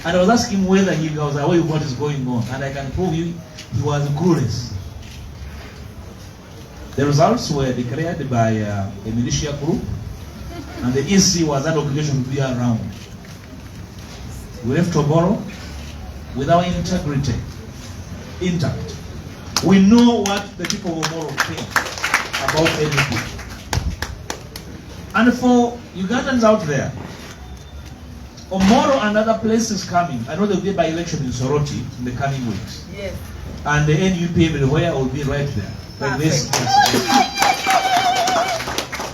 And I was asking him whether he was aware of what is going on. And I can prove you he was clueless. The results were declared by a militia group. And the EC was under obligation to be around. We left Omoro with our integrity intact. We know what the people of Omoro think about anything. And for Ugandans out there, Omoro and other places coming, I know there will be a by-election in Soroti in the coming weeks. Yes. And the NUP everywhere will be right there. Like this.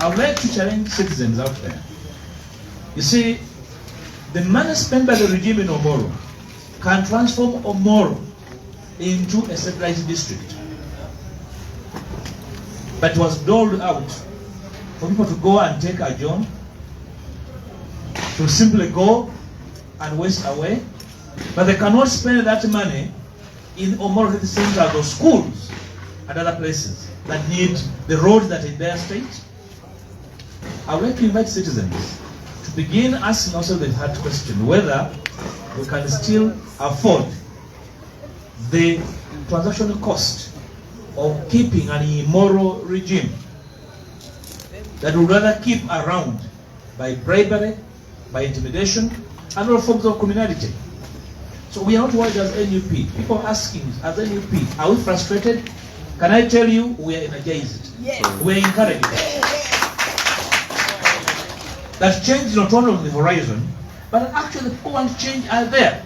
I would like to challenge citizens out there. You see, the money spent by the regime in Omoro can transform Omoro into a centralized district. But it was doled out for people to go and take a John, to simply go and waste away. But they cannot spend that money in Omoro Health Center or schools and other places that need the roads that are in their state. I would like to invite citizens to begin asking ourselves the hard question whether we can still afford the transactional cost of keeping an immoral regime that would rather keep around by bribery, by intimidation, and all forms of criminality. So we are not worried as NUP. People are asking as NUP, are we frustrated? Can I tell you, we are energized. Yes. We are encouraged. That change is not only on the horizon, but actually the people want change are there.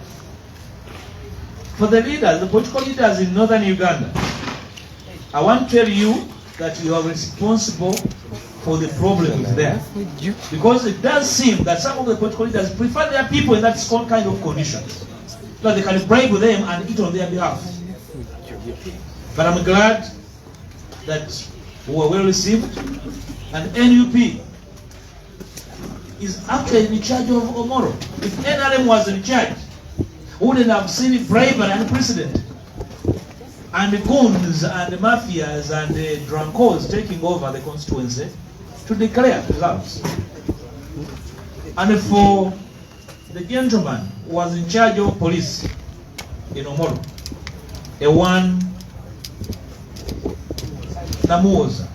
For the leaders, the political leaders in northern Uganda, I want to tell you that you are responsible for the problems there. Because it does seem that some of the political leaders prefer their people in that kind of conditions. So they can bribe them and eat on their behalf. But I'm glad that who were well received, and NUP is actually in charge of Omoro. If NRM was in charge, we wouldn't have seen bribery and precedent, and the goons and the mafias and the drunkos taking over the constituency to declare results. And for the gentleman who was in charge of police in Omoro, a one Namuoza,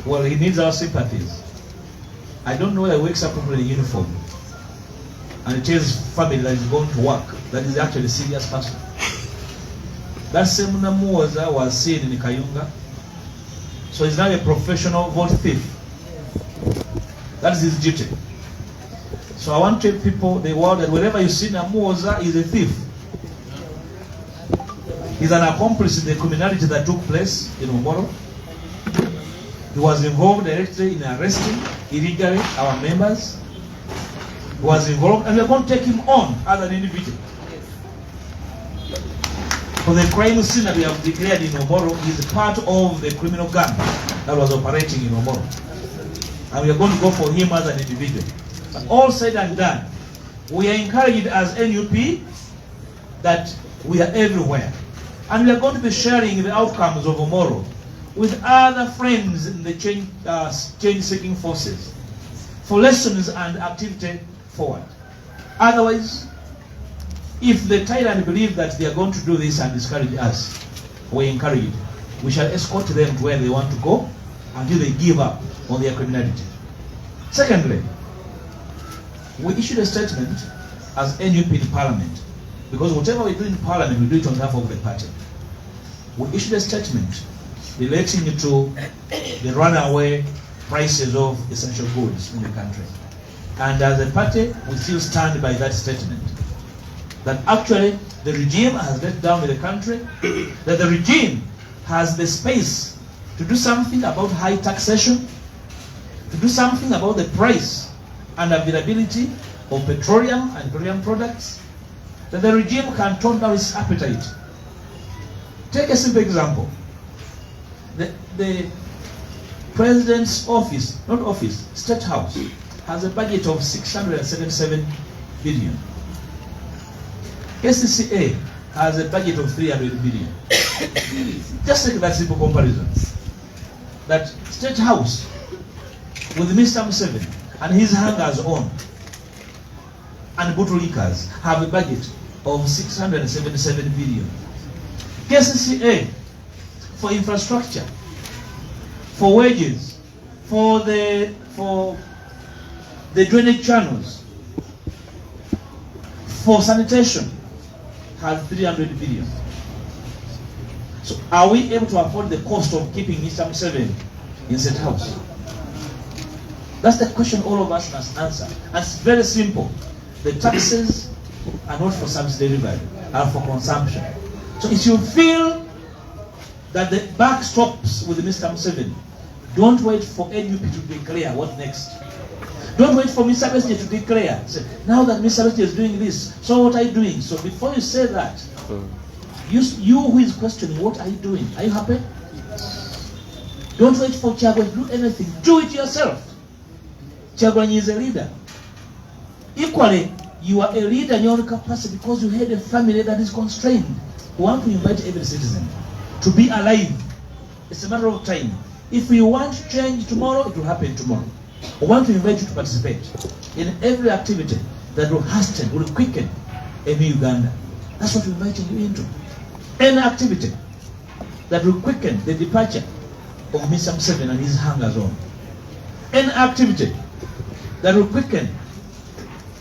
well, he needs our sympathies. I don't know whether he wakes up in a uniform and tells family that he's going to work, that is actually a serious person. That same Namuoza was seen in Kayunga, so he's now a professional vote thief. That is his duty. So I want to tell people the world that wherever you see Namuoza, he's a thief. He's an accomplice in the criminality that took place in Omoro. He was involved directly in arresting illegally our members. He was involved, and we're going to take him on as an individual. For the crime scene that we have declared in Omoro, he is part of the criminal gang that was operating in Omoro. And we are going to go for him as an individual. But all said and done, we are encouraged as NUP that we are everywhere. And we are going to be sharing the outcomes of Omoro with other friends in the change-seeking forces for lessons and activity forward. Otherwise, if the tyrant believe that they are going to do this and discourage us, we encourage it. We shall escort them to where they want to go until they give up on their criminality. Secondly, we issued a statement as NUP in Parliament, because whatever we do in Parliament, we do it on behalf of the party. We issued a statement relating to the runaway prices of essential goods in the country. And as a party, we still stand by that statement. That actually the regime has let down the country, that the regime has the space to do something about high taxation, to do something about the price and availability of petroleum and petroleum products, that the regime can tone down its appetite. Take a simple example. The president's office, not office, State House, has a budget of 677 billion. KCCA has a budget of 300 billion. Just take that simple comparison. That State House, with Mr. Museveni and his hangers on, and bootlickers, have a budget of 677 billion. KCCA, for infrastructure, for wages, for the drainage channels, for sanitation, has 300 billion. So are we able to afford the cost of keeping Mr. Museveni in State House? That's the question all of us must answer. And it's very simple. The taxes are not for subsidy value, are for consumption. So if you feel that the buck stops with Mr. Museveni, don't wait for NUP to declare what next. Don't wait for Mr. Bestie to declare. Say, now that Mr. Bestie is doing this, so what are you doing? So before you say that, you who is questioning, what are you doing? Are you happy? Don't wait for Chagwany to do anything. Do it yourself. Chagwany is a leader. Equally, you are a leader in your own capacity because you had a family that is constrained. We want to invite every citizen to be alive. It's a matter of time. If you want change tomorrow, it will happen tomorrow. We want to invite you to participate in every activity that will hasten, will quicken a new Uganda. That's what we're inviting you into. Any activity that will quicken the departure of Mr. Museveni and his hangers-on. Any activity that will quicken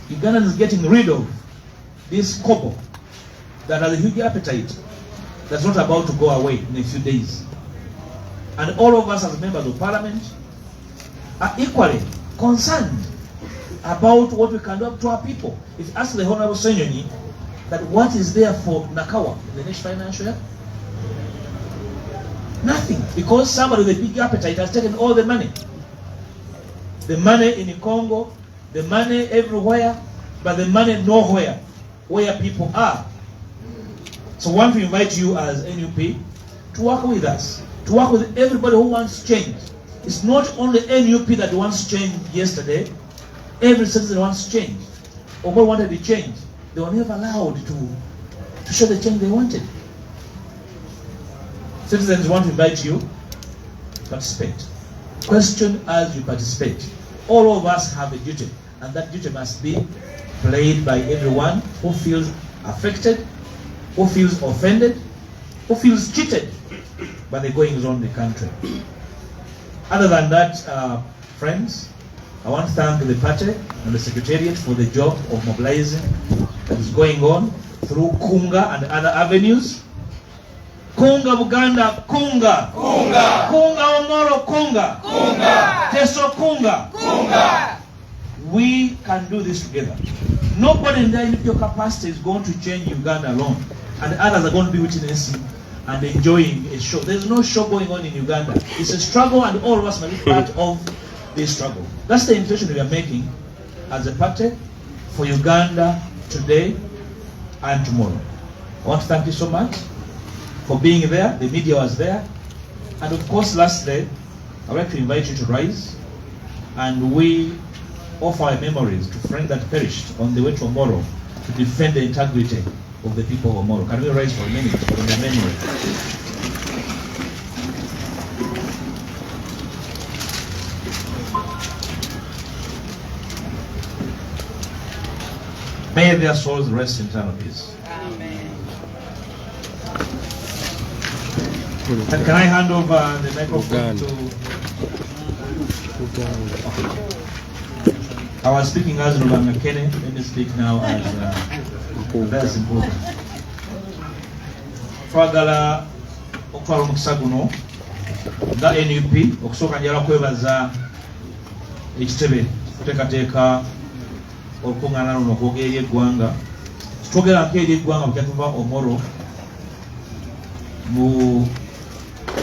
Ugandans getting rid of this couple that has a huge appetite that's not about to go away in a few days. And all of us as members of Parliament are equally concerned about what we can do to our people. If you ask the Honorable Senyonyi that what is there for Nakawa in the next financial year? Nothing, because somebody with a big appetite has taken all the money. The money in Congo, the money everywhere, but the money nowhere where people are. So I want to invite you as NUP to work with us, to work with everybody who wants change. It's not only NUP that wants change yesterday. Every citizen wants change. Or wanted to change. They were never allowed to show the change they wanted. Citizens want to invite you to participate. Question as you participate. All of us have a duty, and that duty must be played by everyone who feels affected, who feels offended, who feels cheated by the goings on in the country. Other than that, friends, I want to thank the party and the Secretariat for the job of mobilizing that is going on through Kunga and other avenues. Kunga Buganda, Kunga. Kunga. Kunga Omoro, Kunga. Kunga. Teso, Kunga. Kunga. We can do this together. Nobody in their individual capacity is going to change Uganda alone. And others are going to be witnessing and enjoying a show. There's no show going on in Uganda. It's a struggle, and all of us must be part of this struggle. That's the invitation we are making as a party for Uganda today and tomorrow. I want to thank you so much for being there. The media was there. And of course, lastly, I'd like to invite you to rise, and we offer our memories to friends that perished on the way to Omoro to defend the integrity of the people of Omoro. Can we rise for a minute for their memory? May their souls rest in eternal peace. Amen. And can I hand over the microphone to... I was speaking as Rubanga Kene. Let me speak now as that's important. Twagala okutwala omukisa guno nga NUP okusooka njala kwebaza ekitebe kuteekateeka olukuŋŋaana luno okwogera eri eggwanga. Twogera nko eri eggwanga bwe kyatuva Omoro mu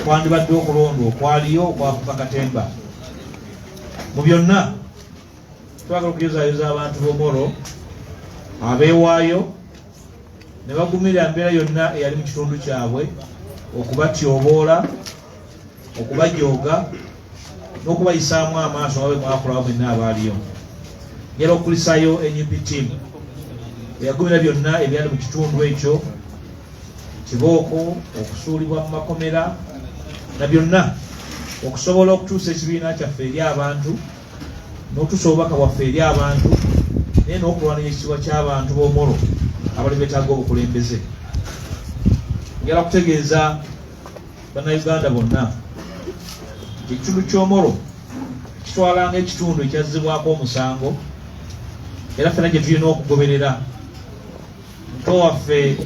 kwandibadde okulonda okwaliyo okwafuka katemba. Mu byonna twagala okuyozaayoza abantu b'Omoro abeewaayo ne bagumirira mbeera yonna eyali mu kitundu kyabwe, okubatyoboola, okubajooga n'okubayisaamu amaaso nga bwe mwakolawo mwenna abaaliyo. Ngera okulisayo NUP team eyagumira byonna ebyali mu kitundu ekyo, kibooko, okusuulibwa mu makomera na byonna, okusobola okutuusa ekibiina kyaffe eri abantu, n'otuusa obubaka bwaffe eri abantu, naye n'okulwanira ekitiibwa ky'abantu b'Omoro abali beetaaga obukulembeze. Ngera kutegeeza bannayuganda bonna nti ekitundu ky'Omoro kitwalanga ekitundu ekyazzibwako omusango, era ffena gye tulina okugoberera. Muto waffe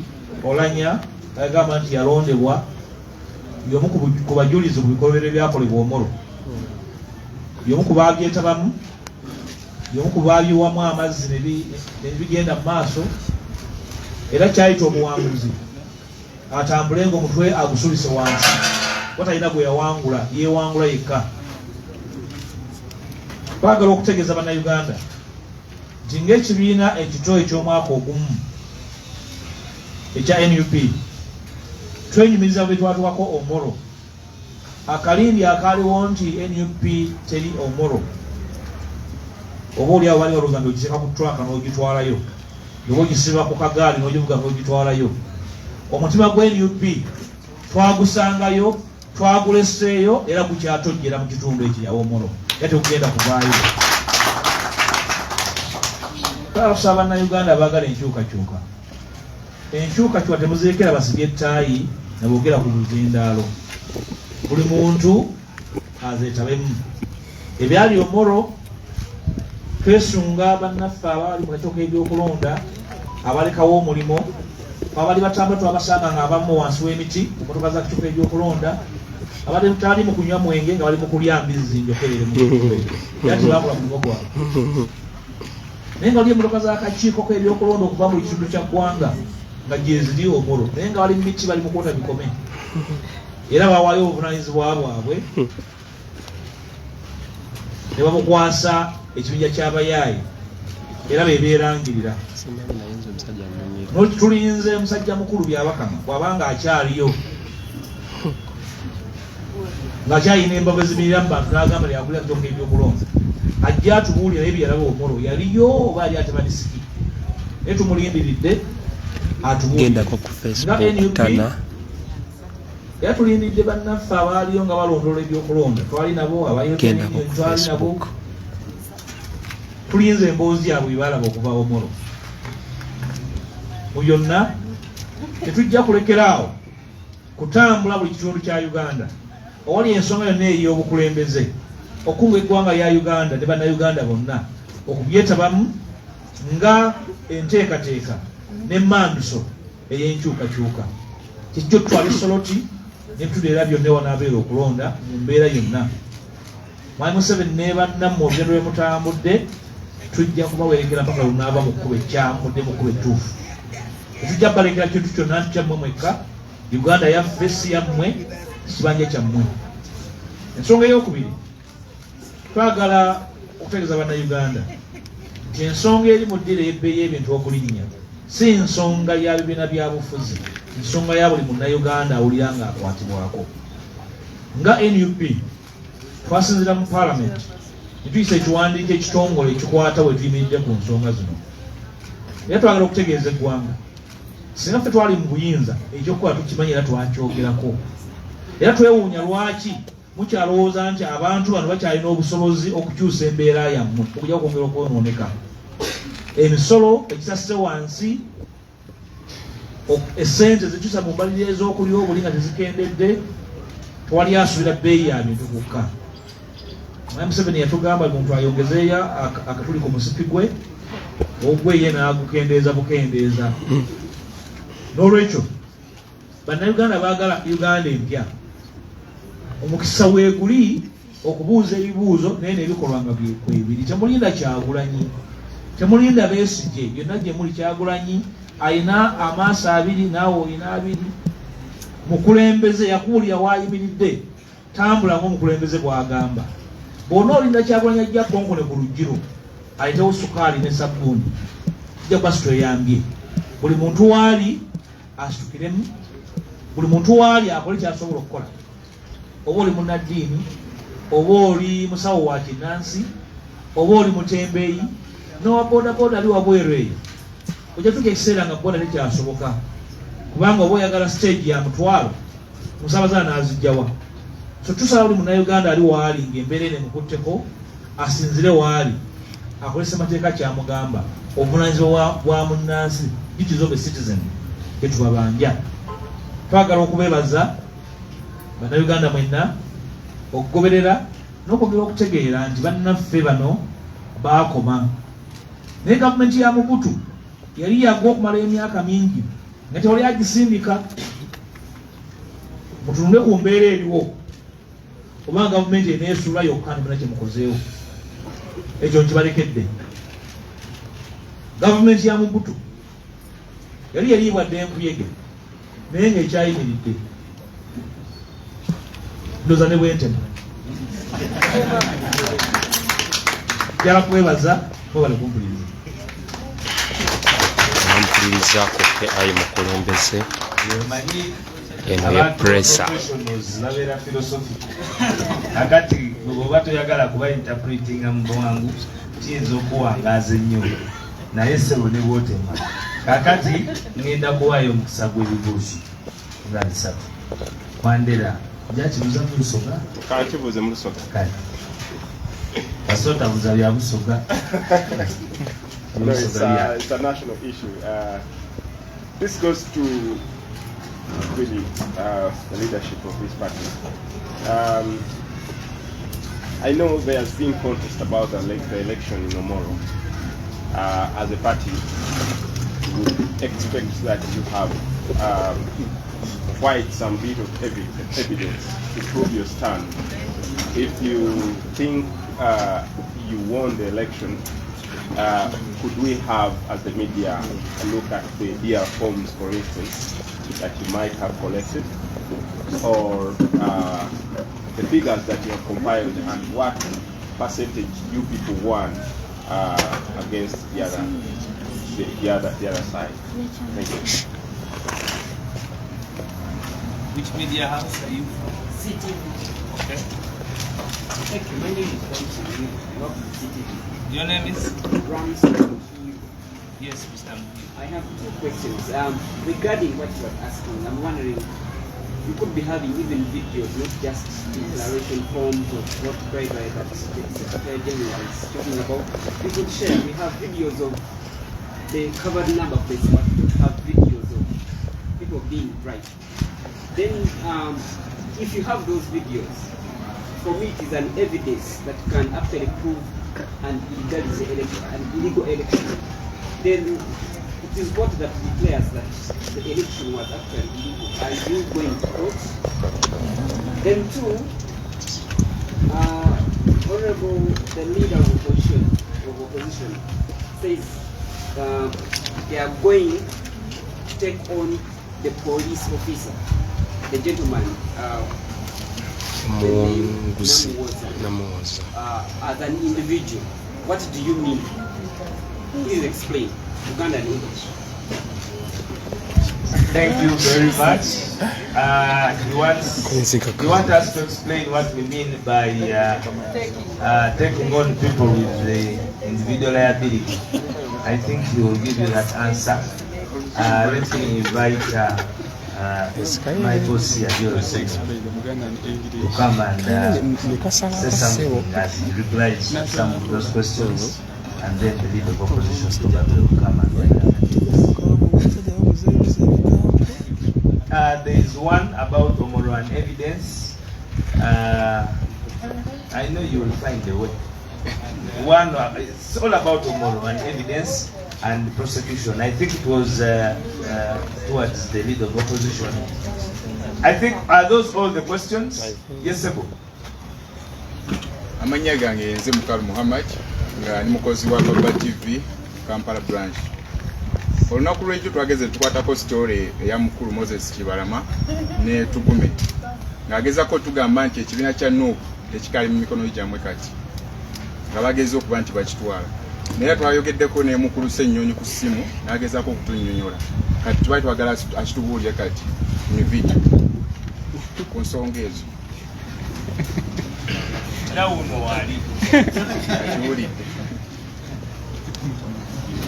Olanya agamba nti yalondebwa y'omu ku bajulizi ku bikolwa ebyakolebwa Omoro, y'omu ku baabyetabamu, y'omu ku baabiwamu amazzi ne bigenda mu maaso, era kyayita obuwanguzi atambulenga omutwe agusulise wansi, watalina gwe yawangula, yeewangula yekka. Twagala okutegeeza bannayuganda nti ng'ekibiina ekito eky'omwaka ogumu ekya NUP twenyumiriza bwe twatuwako Omoro. Akalimbi akaaliwo nti NUP teri Omoro, oba oliawo bali balowooza nti ogiseka ku twaka n'ogitwalayo, oba ogisiba ku kagaali n'ogivuga n'ogitwalayo. Omutima gwa NUP twagusangayo, twaguleseeyo, era gukyatojjera mu kitundu ekya Omoro, era tekugenda kuvaayo. Twakusaba bannayuganda abaagala enkyukakyuka. Enkyukakyuka temuzirekera basibye ettaayi ne boogera ku luzindaalo. Buli muntu azeetabemu. Ebyali Omoro twesunga bannaffe abali mu katoko ebyokulonda abalekawo omulimo, abali batambula twabasanga nga abamu wansi w'emiti ku motoka za katoko ebyokulonda, abali tali mu kunywa mwenge nga bali mu kulya mbizzi njokerere mu kutwe, era tebakola mulimo gwabwe. Naye nga wali emmotoka z'akakiiko k'ebyokulonda okuva mu kitundu kya ggwanga nga gye ziri Omoro, naye nga bali mu miti bali mu kwota bikome, era bawaayo obuvunaanyizibwa bwabwe ne bamukwasa ekibinja ky'abayaayi, era beeberangirira. Tulinze musajja mukulu Byabakama bw'abanga akyaliyo nga kyayina embaga ezimirira mu bantu n'agamba lyagulira kitongole ebyokulonda ajja atubuulira naye byalaba omolo yaliyo oba ali ateba disiki naye tumulindiridde gendako ku Facebook tana era tulindidde bannaffe abaaliyo nga balondoola ebyokulonda twali nabo gendako ku twali nabo Facebook tulinze emboozi yaabwe byebalaba okuva omolo mu byonna tetujja kulekeraawo kutambula buli kitundu kya Uganda owali ensonga yonna ey'obukulembeze okunga eggwanga lya Uganda ne bannayuganda bonna okubyetabamu nga enteekateeka n'emmanduso ey'enkyukakyuka kijjo tutwala esoloti ne tuleera byonna wanaabeera okulonda mu mbeera yonna Mwami Museveni ne bannammwe olugendo lwe mutambudde tujja kubawerekera mpaka lunaaba mu kkubo ekyamudde mu kkubo ettuufu tetujja kubalekera kintu kyonna nti kyammwe mwekka Uganda yaffe si yammwe kibanja kyammwe ensonga ey'okubiri twagala okutegeeza bannayuganda nti ensonga eri mu ddira y'ebbeeyi y'ebintu okulinnya si nsonga ya bibiina byabufuzi nsonga ya buli munnayuganda awulira nga akwatibwako nga NUP twasinzira mu paalamenti netuyisa ekiwandiiko ekitongole ekikwata we tuyimiridde ku nsonga zino era twagala okutegeeza eggwanga singa ffe twali mu buyinza ekyokuba tukimanyi era twakyogerako era twewuunya lwaki mukyalowooza nti abantu bano bakyalina obusobozi okukyusa embeera yammwe okujja kwongera okwonooneka emisolo ekisasise wansi essente zikyusa mu mbalirira ez'okulya obuli nga tezikendedde tewali asubira bbeeyi ya bintu kukka Mwami Museveni yatugamba muntu ayongezeeyo akatuli ku musipi gwe ogwe ye n'agukendeeza bukendeeza n'olwekyo bannayuganda baagala Uganda empya omukisa weeguli okubuuza ebibuuzo naye n'ebikolwa nga kwebiri temulinda Kyagulanyi temulinda Besigye byonna gye muli Kyagulanyi ayina amaaso abiri naawe olina abiri mukulembeze yakuwulira waayimiridde tambula ng'omukulembeze bw'agamba bw'ona olinda Kyagulanyi ajja konkone ku lugiro ayitewo sukaali ne sabbuuni kijja kuba situyambye buli muntu waali asitukiremu buli muntu waali akole kyasobola okukola oba oli munnaddiini oba oli musawo wa kinnansi oba oli mutembeeyi n'owa boodabooda ali wabweru eyo ojja tuka ekiseera nga booda tekyasoboka kubanga oba oyagala stage ya mutwalo musabaza n'azijjawa so tusaba buli munnayuganda ali waali ng'embeera ene mukutteko asinzire waali akolesa mateeka kyamugamba obuvunaanyizibwa bwa munnansi duties of a citizen getubabanja twagala okubeebaza bannayuganda mwenna okugoberera n'okwongera okutegeera nti bannaffe bano baakoma naye gavumenti ya Mubutu yali yagwa okumala emyaka mingi nga tewali agisindika mutunule ku mbeera eriwo oba gavumenti eneesula yokka nimuna kyemukozeewo ekyo nkibalekedde gavumenti ya Mubutu yali yaliibwadde enkuyege naye ng'ekyayimiridde ndoza ne bwentema njala kwebaza mubale kumpuliriza ampulirizaako ke ayi mukulembeze eno ye pressa babeera philosophy akati bw'oba toyagala kuba interpretinga mu bwangu kiyinza okuwangaaza ennyo naye sebo ne bwotema kakati ngenda kuwaayo omukisa gw'ebibuuzo nga bisatu kwandera jakibuza mu lusoga kakibuze mu lusoga kale basotabuza bya busoga No, it's a national issue. This goes to really the leadership of this party. I know there has been contest about the election in Omoro. As a party, we would expect that you have quite some bit of evidence to prove your stand. If you think you won the election, could we have, as the media, a look at the DR forms, for instance, that you might have collected, or the figures that you have compiled, and what percentage you people won against the other side? Thank you. Which media house are you from? CTV. Okay. Thank you. My name is Ramsey. CTV. Your name is? Ramsey. Yes, Mr. Mhiu. I have two questions. Regarding what you are asking, I'm wondering, you could be having even videos, not just declaration forms of what criteria that the Secretary General is talking about. You could share. We have videos of the covered number plates, but we don't have videos of people being right. Then, if you have those videos, for me it is an evidence that can actually prove an illegal election. Then it is what that declares that the election was actually illegal. Are you going to court? Then two, Honorable, the leader of opposition says they are going to take on the police officer, the gentleman, as an individual. What do you mean? Please explain. Ugandan English. Thank you very much. You want us to explain what we mean by taking on people with the individual liability. I think he will give you that answer. Let me invite my boss here, to come and say something as he replies to some of those questions, and then the leader of opposition probably will come and there is one about Omoro and evidence. I know you will find a way. One, it's all about Omoro and evidence and prosecution. I think it was towards the leader of opposition. I think, are those all the questions? Yes, sir. Amanya gange nze Mukal Muhammad nga ni mukozi wa Global TV Kampala branch. Olunaku lw'ekyo twageze tukwatako story eya mukulu Moses Kibalama ne Tugume ng'agezako tugamba nti ekibiina kya NUP tekikali mu mikono gyamwe kati nga bageza okuba nti bakitwala naye twayogeddeko ne mukulu Ssennyonyi ku ssimu n'agezaako okutunnyonnyola kati tubaali twagala akitubuulire kati mu video ku nsonga ezo.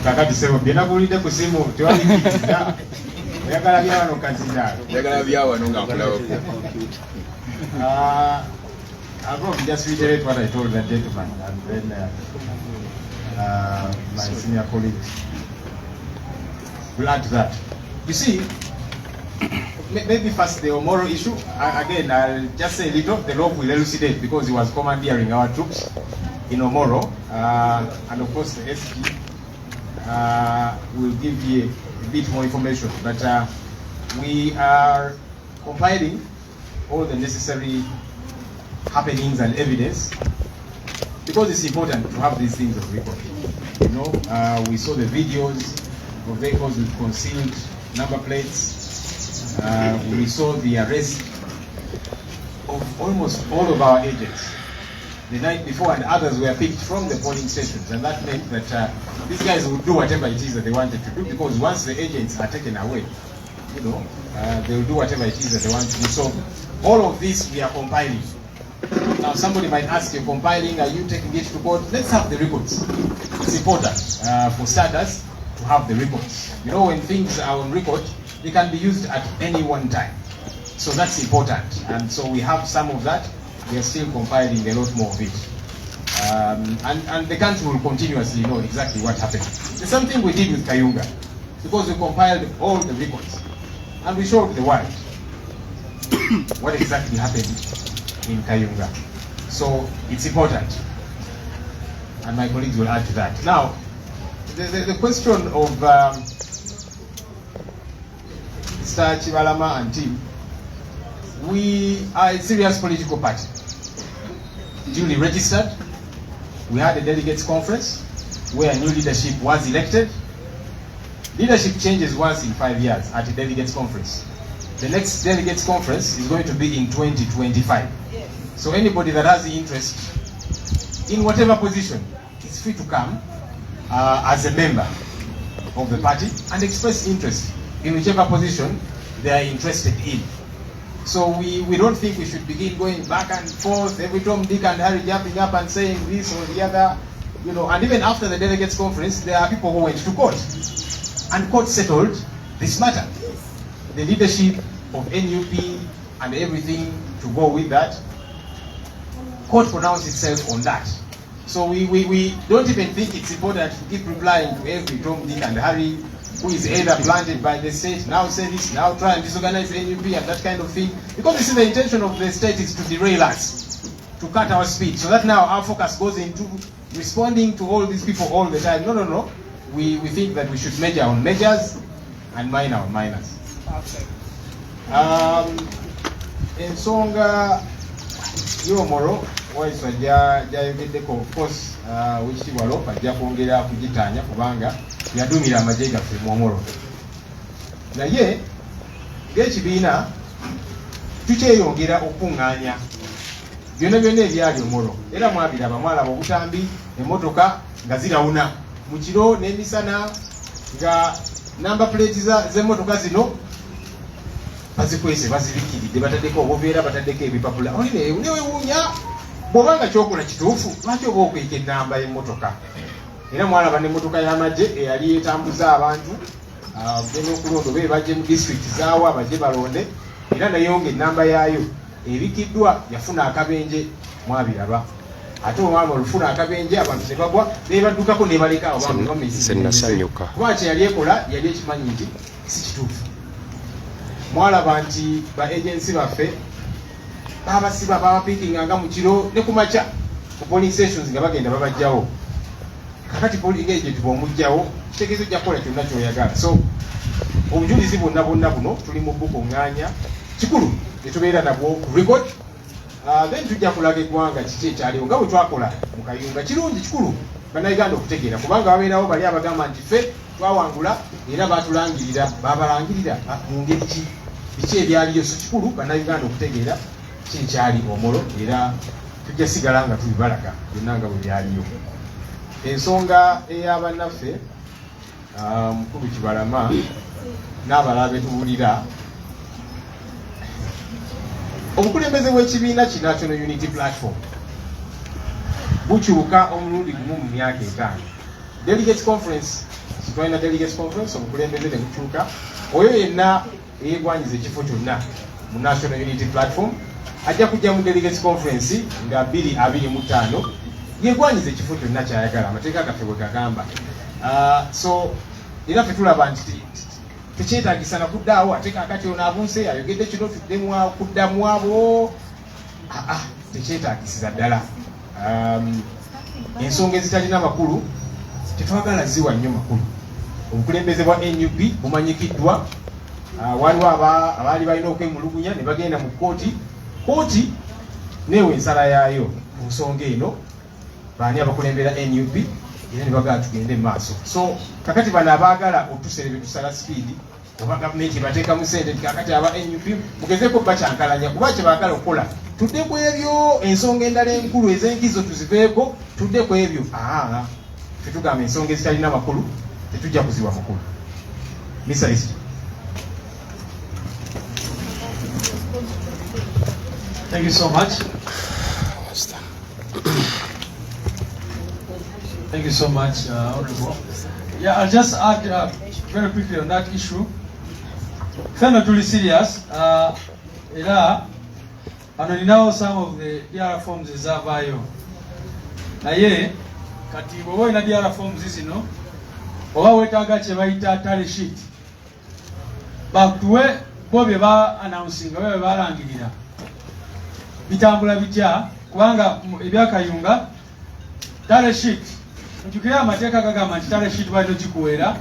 Kakati sebo bina bulide ku simu twalikiza oyagala bya wano kazira oyagala bya wano nga nkulaba I probably just reiterate what I told that gentleman and then my senior colleagues will add to that. You see, maybe first the Omoro issue, again I'll just say a little, the law will elucidate because he was commandeering our troops in Omoro, and of course the SG will give you a bit more information, but we are compiling all the necessary happenings and evidence because it's important to have these things of record. You know, we saw the videos of vehicles with concealed number plates. We saw the arrest of almost all of our agents the night before, and others were picked from the polling stations, and that meant that these guys would do whatever it is that they wanted to do, because once the agents are taken away, you know, they will do whatever it is that they want to do. So all of this we are compiling. Now somebody might ask, you're compiling, are you taking it to court? Let's have the records. It's important for starters to have the records. You know, when things are on record, they can be used at any one time. So that's important, and so we have some of that. We are still compiling a lot more of it. And the country will continuously know exactly what happened. The same thing we did with Kayunga, because we compiled all the records and we showed the world what exactly happened in Kayunga. So it's important, and my colleagues will add to that. Now, the question of Mr. Kibalama and team, we are a serious political party, duly registered. We had a delegates conference where new leadership was elected. Leadership changes once in 5 years at a delegates conference. The next delegates conference is going to be in 2025. So anybody that has the interest in whatever position is free to come as a member of the party and express interest in whichever position they are interested in. So we don't think we should begin going back and forth, every Tom, Dick and Harry jumping up and saying this or the other. You know, and even after the delegates conference, there are people who went to court. And court settled this matter. The leadership of NUP and everything to go with that, court pronounced itself on that. So we don't even think it's important to keep replying to every Tom, Dick and Harry who is either planted by the state, now say this, now try and disorganize NUP and that kind of thing. Because you see, the intention of the state is to derail us, to cut our speed. So that now our focus goes into responding to all these people all the time. No. We think that we should measure on measures and minor on minors. Ensonga y'omoro waiswa jayogeddeko, of course, wekitibwa ajja kwongera kugitaanya kubanga yadumira amagye gaffe mu Omoro. Naye ng'ekibiina tukyeyongera okuŋŋaanya byonna byonna ebyali Omoro, era mwabiraba, mwalaba obutambi, emmotoka nga zirawuna mu kiro n'emisana, nga namba plate z'emmotoka zino bazikwese bazibikiridde, bataddeko obuveera, bataddeko ebipapula. Newewuunya bw'obanga kyokola kituufu, lwaki oba okweka ennamba y'emmotoka? Era mwalaba n'emmotoka y'amagye eyali etambuza abantu genda okulonda oba ebajje mu disitulikiti zaawa bajje balonde, era nayo ng'ennamba yaayo ebikiddwa yafuna akabenje, mwabiraba. Ate omwami olufuna akabenje abantu ne bagwa nebaddukako ne baleka abantu Sennasanyuka. kuba kye yali ekola yali ekimanyi nti si kituufu. Mwalaba nti ba agency baffe babasiba babapiikinganga mu kiro ne ku makya ku polling stations nga bagenda babajjawo. Kakati polling agent bw'omugjawo kitegeeza ojja kukola kyonna ky'oyagala. So obujulizi bwonna buno tuli mu bukuŋŋaanya kikulu netubeera nabwo record. Then tujja kulaga eggwanga kiki ekyaliwo nga bwe twakola mu Kayunga. Kirungi kikulu bannayuganda okutegeera, kubanga babeerawo bali abagamba nti ffe twawangula era batulangirira, babalangirira mu ngeri ki, biki ebyaliyo. So kikulu bannayuganda okutegeera kiki ekyali Omoro, era tujja sigala nga tubibalaga byonna nga bwe byaliyo. Ensonga ey'abannaffe Mukulu Kibalama n'abalala betuwulira, obukulembeze bw'ekibiina ki National Unity Platform bukyuka omulundi gumu mu myaka 5. Delegates Conference, kitwalina Delegates Conference, obukulembeze ne bukyuka. Oyo yenna eyeegwanyiza ekifo kyonna mu National Unity Platform ajja kujja mu Delegates Conference nga 2025 yeegwanyiza ekifo kyonna kyayagala, amateeka gaffe bwe gagamba. So era ffe tulaba nti tekyetaagisa na kuddaawo ate kaakati ono abunse ayogedde kino tuddemu kuddamu abo, tekyetaagisiza ddala. Ensonga ezitalina makulu tetwagala ziwa nnyo makulu. Obukulembeze bwa NUP bumanyikiddwa, waliwo abaali balina okwemulugunya ne bagenda mu kooti neewe ensala yaayo ku nsonga eno, baani abakulembera NUP era ne bagala tugende mu maaso. So kakati bano abaagala otusere be tusala sipiidi oba gavumenti bateekamu ssente kakati aba NUP mugezeeko bakyankalanya kuba kye baagala okukola. Tudde ku ebyo, ensonga endala enkulu ez'enkizo tuziveeko, tudde ku ebyo. Tetugamba ensonga ezitalina makulu tetujja kuziwa makulu. Mr. Isi. Thank you so much. Thank you so much, Honorable. Yeah, I'll just add very quickly on that issue. Feno truly serious. And now some of the DR forms is avayo. Naye kati bwe ina DR forms zino oba wetaaga kye bayita tally sheet. Bakuwe bo bye ba announcing bwe balangirira. Bitambula bitya kubanga ebyakayunga tally sheet. Njukira amateeka gagamba nti tally sheet balina gikuweera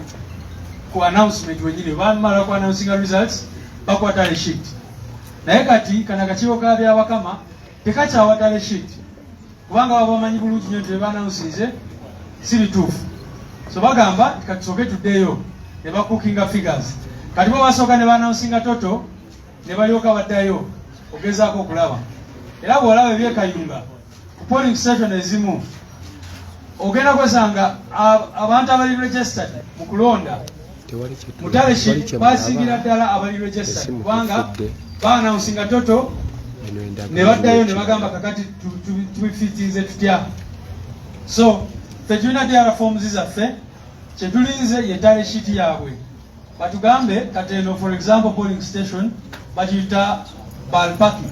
ku announcement wenyini bamala ku announcing results bakuwa tally sheet. Naye kati kana akakiiko ka byabakama tekakyawa tally sheet kubanga baba bamanyi bulungi nnyo nti bye banawusize si bituufu. So bagamba kati tusooke tuddeyo ne bakukinga figures. Kati bo basooka ne banawusinga toto ne balyoka baddayo ogezaako okulaba. Era bw'olaba ebyekayunga ku polling station ezimu ogenda kwesanga abantu abali registered mu kulonda mu tally sheet basingira ddala abali registered kubanga baana usinga toto ne baddayo ne bagamba kakati tubifitinze tutya. So fejuna diara forms zaffe kyetulinze yetale sheet yaabwe batugambe kateno for example polling station bakiyita balpaki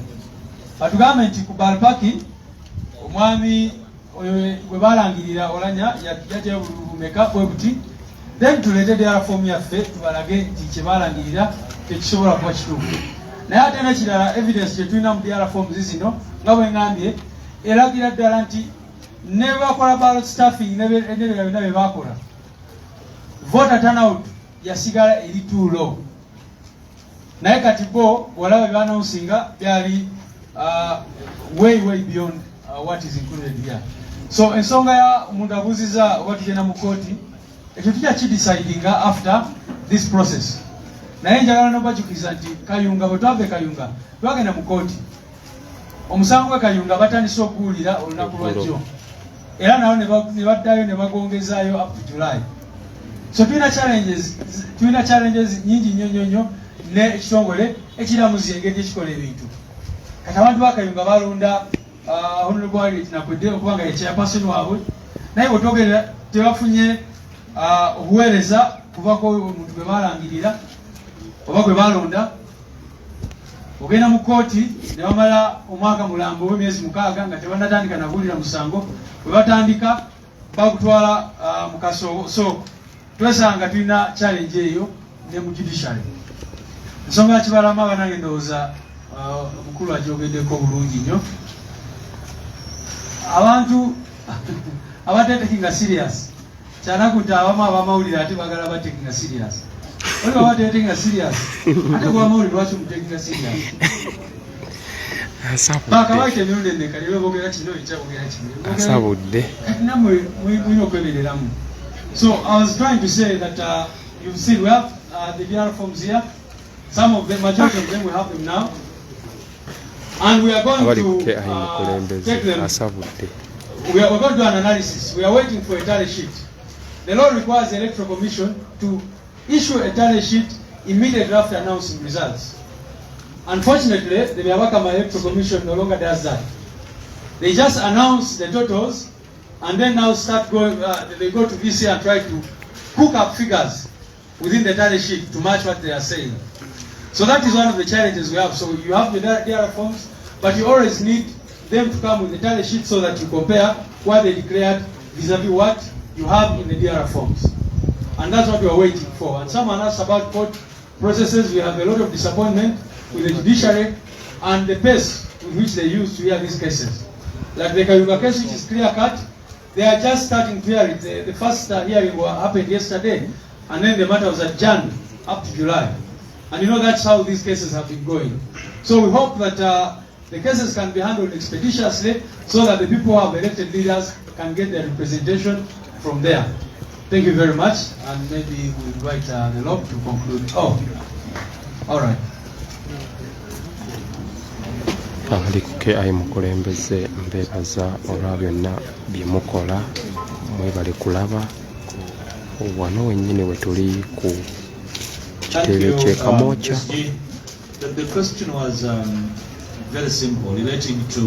batugambe nti ku balpaki omwami bwe balangirira olanya yatya bulumeka bwe buti then tuleete diara form yaffe tubalage nti kyebalangirira tekisobola kuba kituufu. Naye ate nekirala evidence kyetulina mu diara forms zino nga bwe ngambye eragira ddala nti ne bakola ballot staffing nebirala byonna bye bakola voter turnout yasigala eri too low. Naye kati bo walaba byanonsinga byali way beyond what is included here. So ensonga ya omuntu abuuziza oba tugenda mu kooti ekyo tujja kidecidinga after this process. Naye njagala nobajukiza nti Kayunga bwe twava Kayunga twagenda mu kooti omusango gwe Kayunga batandise okuwulira olunaku lwajjo era nawo ne baddayo ne bagongezaayo up to July. So tulina challenges nyingi nnyo ne ekitongole ekiramuzi engeri ekikola ebintu. Kati abantu ba Kayunga balonda Honorable Harriet Nakwedde okubanga ye chairperson waabwe naye bwetwogerera tebafunye obuweereza kuvako omuntu gwe balangirira oba gwe balonda. Ogenda mu kooti ne bamala omwaka mulambo w'emyezi 6 nga tebanatandika nabuulira musango bwe batandika bakutwala mu kasooko. So twesanga tulina challenge eyo ne mu judiciary. Ensonga ya Kibalama banange ndowooza omukulu agyogeddeko bulungi nnyo. Abantu abatetekinga serious kyanaku nti abamu abamawulire ate bagala batekinga serious. Oli baba tetekinga serious ate gwamawulire lwaki mutekinga serious. Bakabaita emirundi enneka lero boogera kino ekyabogera kino asabudde namwe mulina okwebereramu. So I was trying to say that you've seen we have the DR forms here. Some of them, majority of them, we have them now. And we are going to take them. We're going to do an analysis. We are waiting for a tally sheet. The law requires the Electoral Commission to issue a tally sheet immediately after announcing results. Unfortunately, the Miawakama Electoral Commission no longer does that. They just announce the totals and then now start going, they go to VC and try to cook up figures within the tally sheet to match what they are saying. So that is one of the challenges we have. So you have the DR forms, but you always need them to come with the tally sheet so that you compare what they declared vis-a-vis what you have in the DR forms. And that's what we are waiting for. And someone asked about court processes. We have a lot of disappointment with the judiciary and the pace with which they use to hear these cases. Like the Kayunga case, which is clear-cut, they are just starting to hear it. The first hearing happened yesterday, and then the matter was adjourned up to July. And you know that's how these cases have been going. So we hope that the cases can be handled expeditiously so that the people who have elected leaders can get their representation from there. Thank you very much, and maybe we'll invite the law to conclude. Oh, all right. Alike ayi mukulembeze mbeebaza olwa byonna bye mukola mwebale kulaba wano wennyini we tuli ku kitebe ky'e Kamwokya. The question was very simple, relating to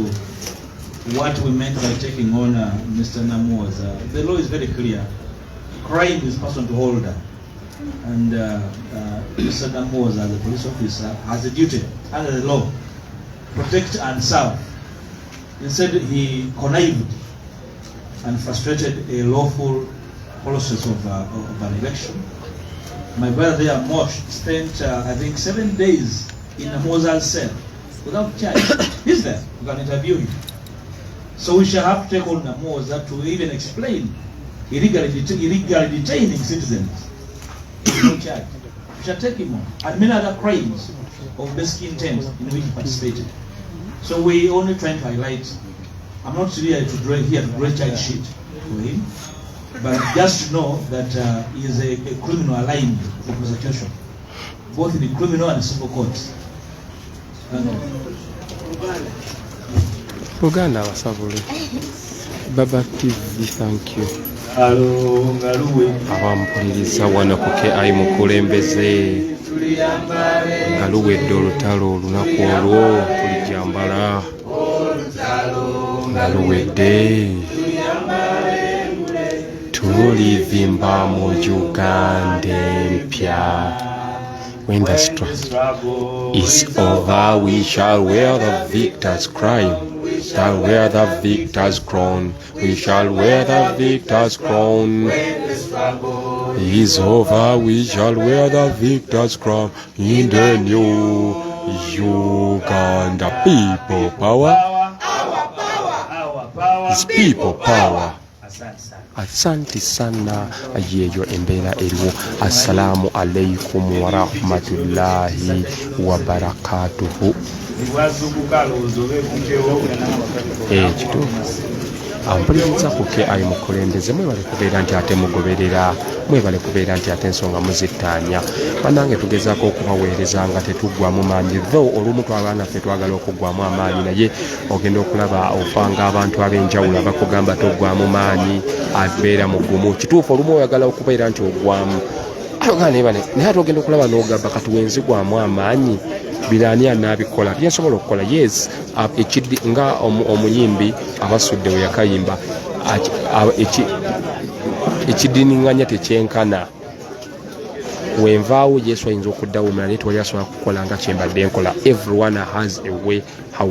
what we meant by taking on Mr. Namu's. The law is very clear. Crime is person to holder, and Mr. Namu, as a police officer, has a duty under the law protect and serve. Instead, he connived and frustrated a lawful process of an election. My brother there, Mosh, spent I think 7 days in a Mozart cell without charge. He's there. You can interview him. So we shall have to take on Namoza to even explain illegally detaining citizens with no charge. We shall take him on. And many other crimes of basic intent in which he participated. So we only try to highlight. I'm not here to draw a charge sheet for him, but just to know that he is a criminal aligned with the prosecution, both in the criminal and civil courts. Buganda wasabule. Baba TV, thank you. Abampuliriza wano ku KI Mukulembeze nga luwedde olutalo olunaku olwo tulijambala nga luwedde tulivimba mu Uganda empya. When the struggle is over, we shall wear the victor's crown. Shall wear the victor's crown. We shall wear the victor's crown. When the struggle is over, we shall wear the victor's crown in the new Uganda. People power. Our power is people power. Asante sana. Yeyo embeera eriwo. Assalamu alaikum wa rahmatullahi wa barakatuhu. Kituufu. Ampuliriza ku KI Mukulembeze mwebale kubeera nti ate mugoberera, mwebale kubeera nti ate ensonga muzittaanya. Bannange tugezaako okubaweereza nga tetuggwamu maanyi, though olumu twaba naffe twagala okuggwamu amaanyi, naye ogenda okulaba ofanga abantu ab'enjawulo abakugamba toggwamu maanyi, abeera mugumu. Kituufu olumu oyagala okubeera nti oggwamu, naye ate ogenda okulaba n'ogamba kati wenzigwamu amaanyi birani anabikola byensobola okukola. Yes, nga omuyimbi abasudde we yakayimba ekidininganya tekyenkana. Wenvaawo Yesu ayinza okuddawo omulala naye tewali asobola kukola nga kyembadde nkola. Everyone has a way how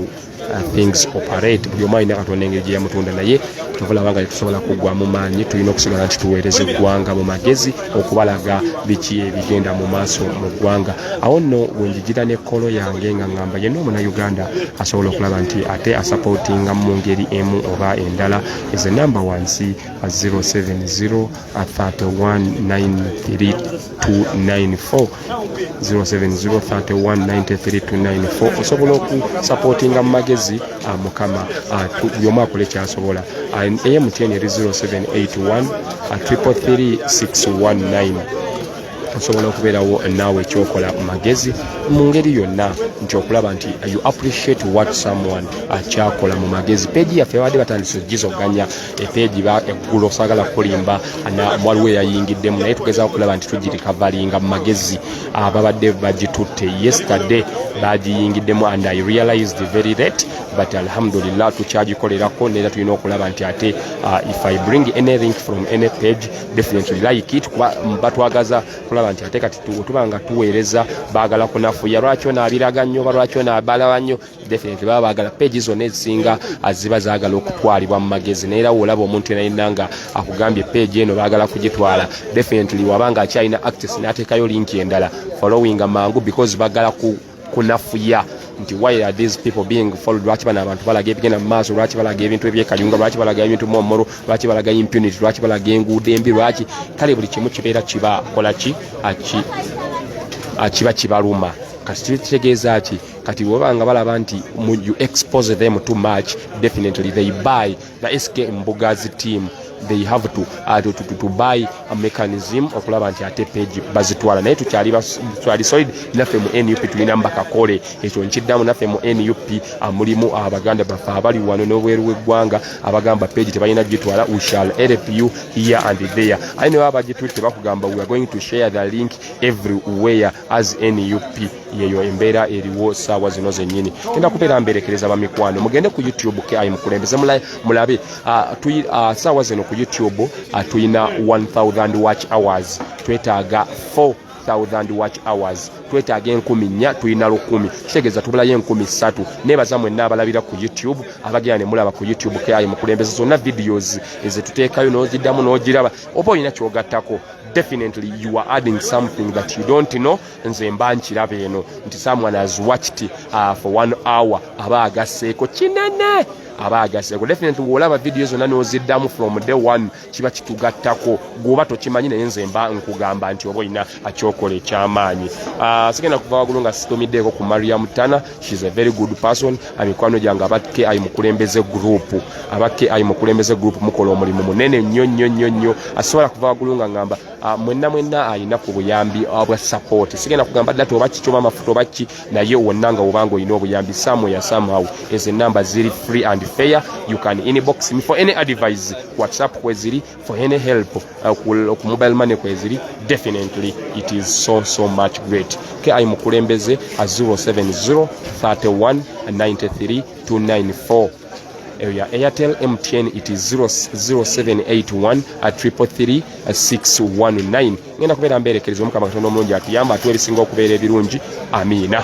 things operate. Buli omu alina Katonda engeri gye yamutunda, naye tubulaba nga tetusobola kuggwamu maanyi. Tulina okusigala nti tuweereza eggwanga mu magezi okubalaga biki ebigenda mu maaso mu ggwanga. Awo nno wenjigira n'ekkolo yange nga ngamba yenna Omunnayuganda asobola okulaba nti ate asapootinga mu ngeri emu oba endala. Is a number wansi 070 3193 070 3193 osobola okusapootinga mu magezi Mukama yomu akole kyasobola. MTN eri 0781 333 osobola okubeerawo naawe ekyokola mu magezi mu ngeri yonna nti okulaba nti you appreciate what someone akyakola mu magezi. Peegi yaffe abadde batandise ogizoganya epeegi eggulo saagala kulimba waliwo eyayingiddemu, naye tugezaako okulaba nti tugirikavalinga mu magezi. Ababadde bagitutte yesterday bagiyingiddemu and I realized very late, but alhamdulillah tukyagikolerako, neera tulina okulaba nti ate if I bring any link from any page definitely like it, kuba batwagaza kulaba nti ate kati tuba nga tuweereza baagala kunafuya. Lwaki onaabiraga nnyo oba lwaki onaabalawa nnyo, definitely baba baagala peegi zonna ezisinga ziba zaagala okutwalibwa mu magezi. Neera woolaba omuntu yenayina nga akugambye peegi eno baagala kugitwala, definitely wabanga akyalina access n'ateekayo linki endala following mangu because baagala kunafuya nti why are these people being followed. Lwaki bano abantu balaga ebigenda mu maaso, lwaki balaga ebintu ebyekayunga, lwaki balaga ebintu momoro, lwaki balaga impunity, lwaki balaga enguudo embi, lwaki kale buli kimu kibeera kiba kolaki kiba kibaluma. Kati kitegeeza ki kati wabanga balaba nti you expose them too much, definitely they buy the SK Mbugazi team. They have to buy a mechanism okulaba nti ate page bazitwala. Naye tukyali solid naffe mu NUP tulina mbakakole ekyo nkiddamu. Naffe mu NUP mulimu abaganda baffe abali wano n'obweru w'eggwanga abagamba page tebalina gitwala. We shall help you here and there. I know abagitutte bakugamba we are going to share the link everywhere as NUP. Yeyo embeera eriwo saawa zino zennyini. Genda kubeera mberekereza bamikwano mugende ku YouTube KI Mukulembeze mulabe saawa zino ku YouTube tuyina 1000 watch hours, twetaaga 4000 watch hours, twetaaga 10,000, tuyina 10,000, kitegeeza tubulayo 3,000. Nebaza mwenna abalabira ku YouTube abagenda ne mulaba ku YouTube KI Mukulembeze zonna videos ezetuteekayo n'oziddamu n'ogiraba oba olina kyogattako. Definitely you are adding something that you don't know. Nze mba nkiraba eno nti someone has watched for 1 hour aba agasseeko kinene. Definitely wolaba videos zonna n'oziddamu from day one kiba kitugattako gwoba tokimanyi, naye nze mba nkugamba nti oba olina akyokola ekyamaanyi. Sigenda kuva waggulu nga sitomiddeeko ku Mariam Tana. She's a very good person. Mikwano gyange aba KI Mukulembeze group, mukola omulimu munene nnyo. Asobola kuva waggulu nga ngamba mwenna alina ku buyambi obwa support. Sigenda kugamba ddala oba kikyoma amafuta oba ki, naye wonna nga obanga olina obuyambi somewhere somehow, ezo ennamba ziri free and fair. You can inbox me for any advice. WhatsApp kweziri for any help. Mobile money kweziri. Definitely it is so much great. Ke ayi mukulembeze 070 31 93 294. Area Airtel MTN it is 0781 333 619. Ngenda kubeera mberekereza omukama katono omulungi atuyamba atuwe ebisinga okubeera ebirungi. Amina.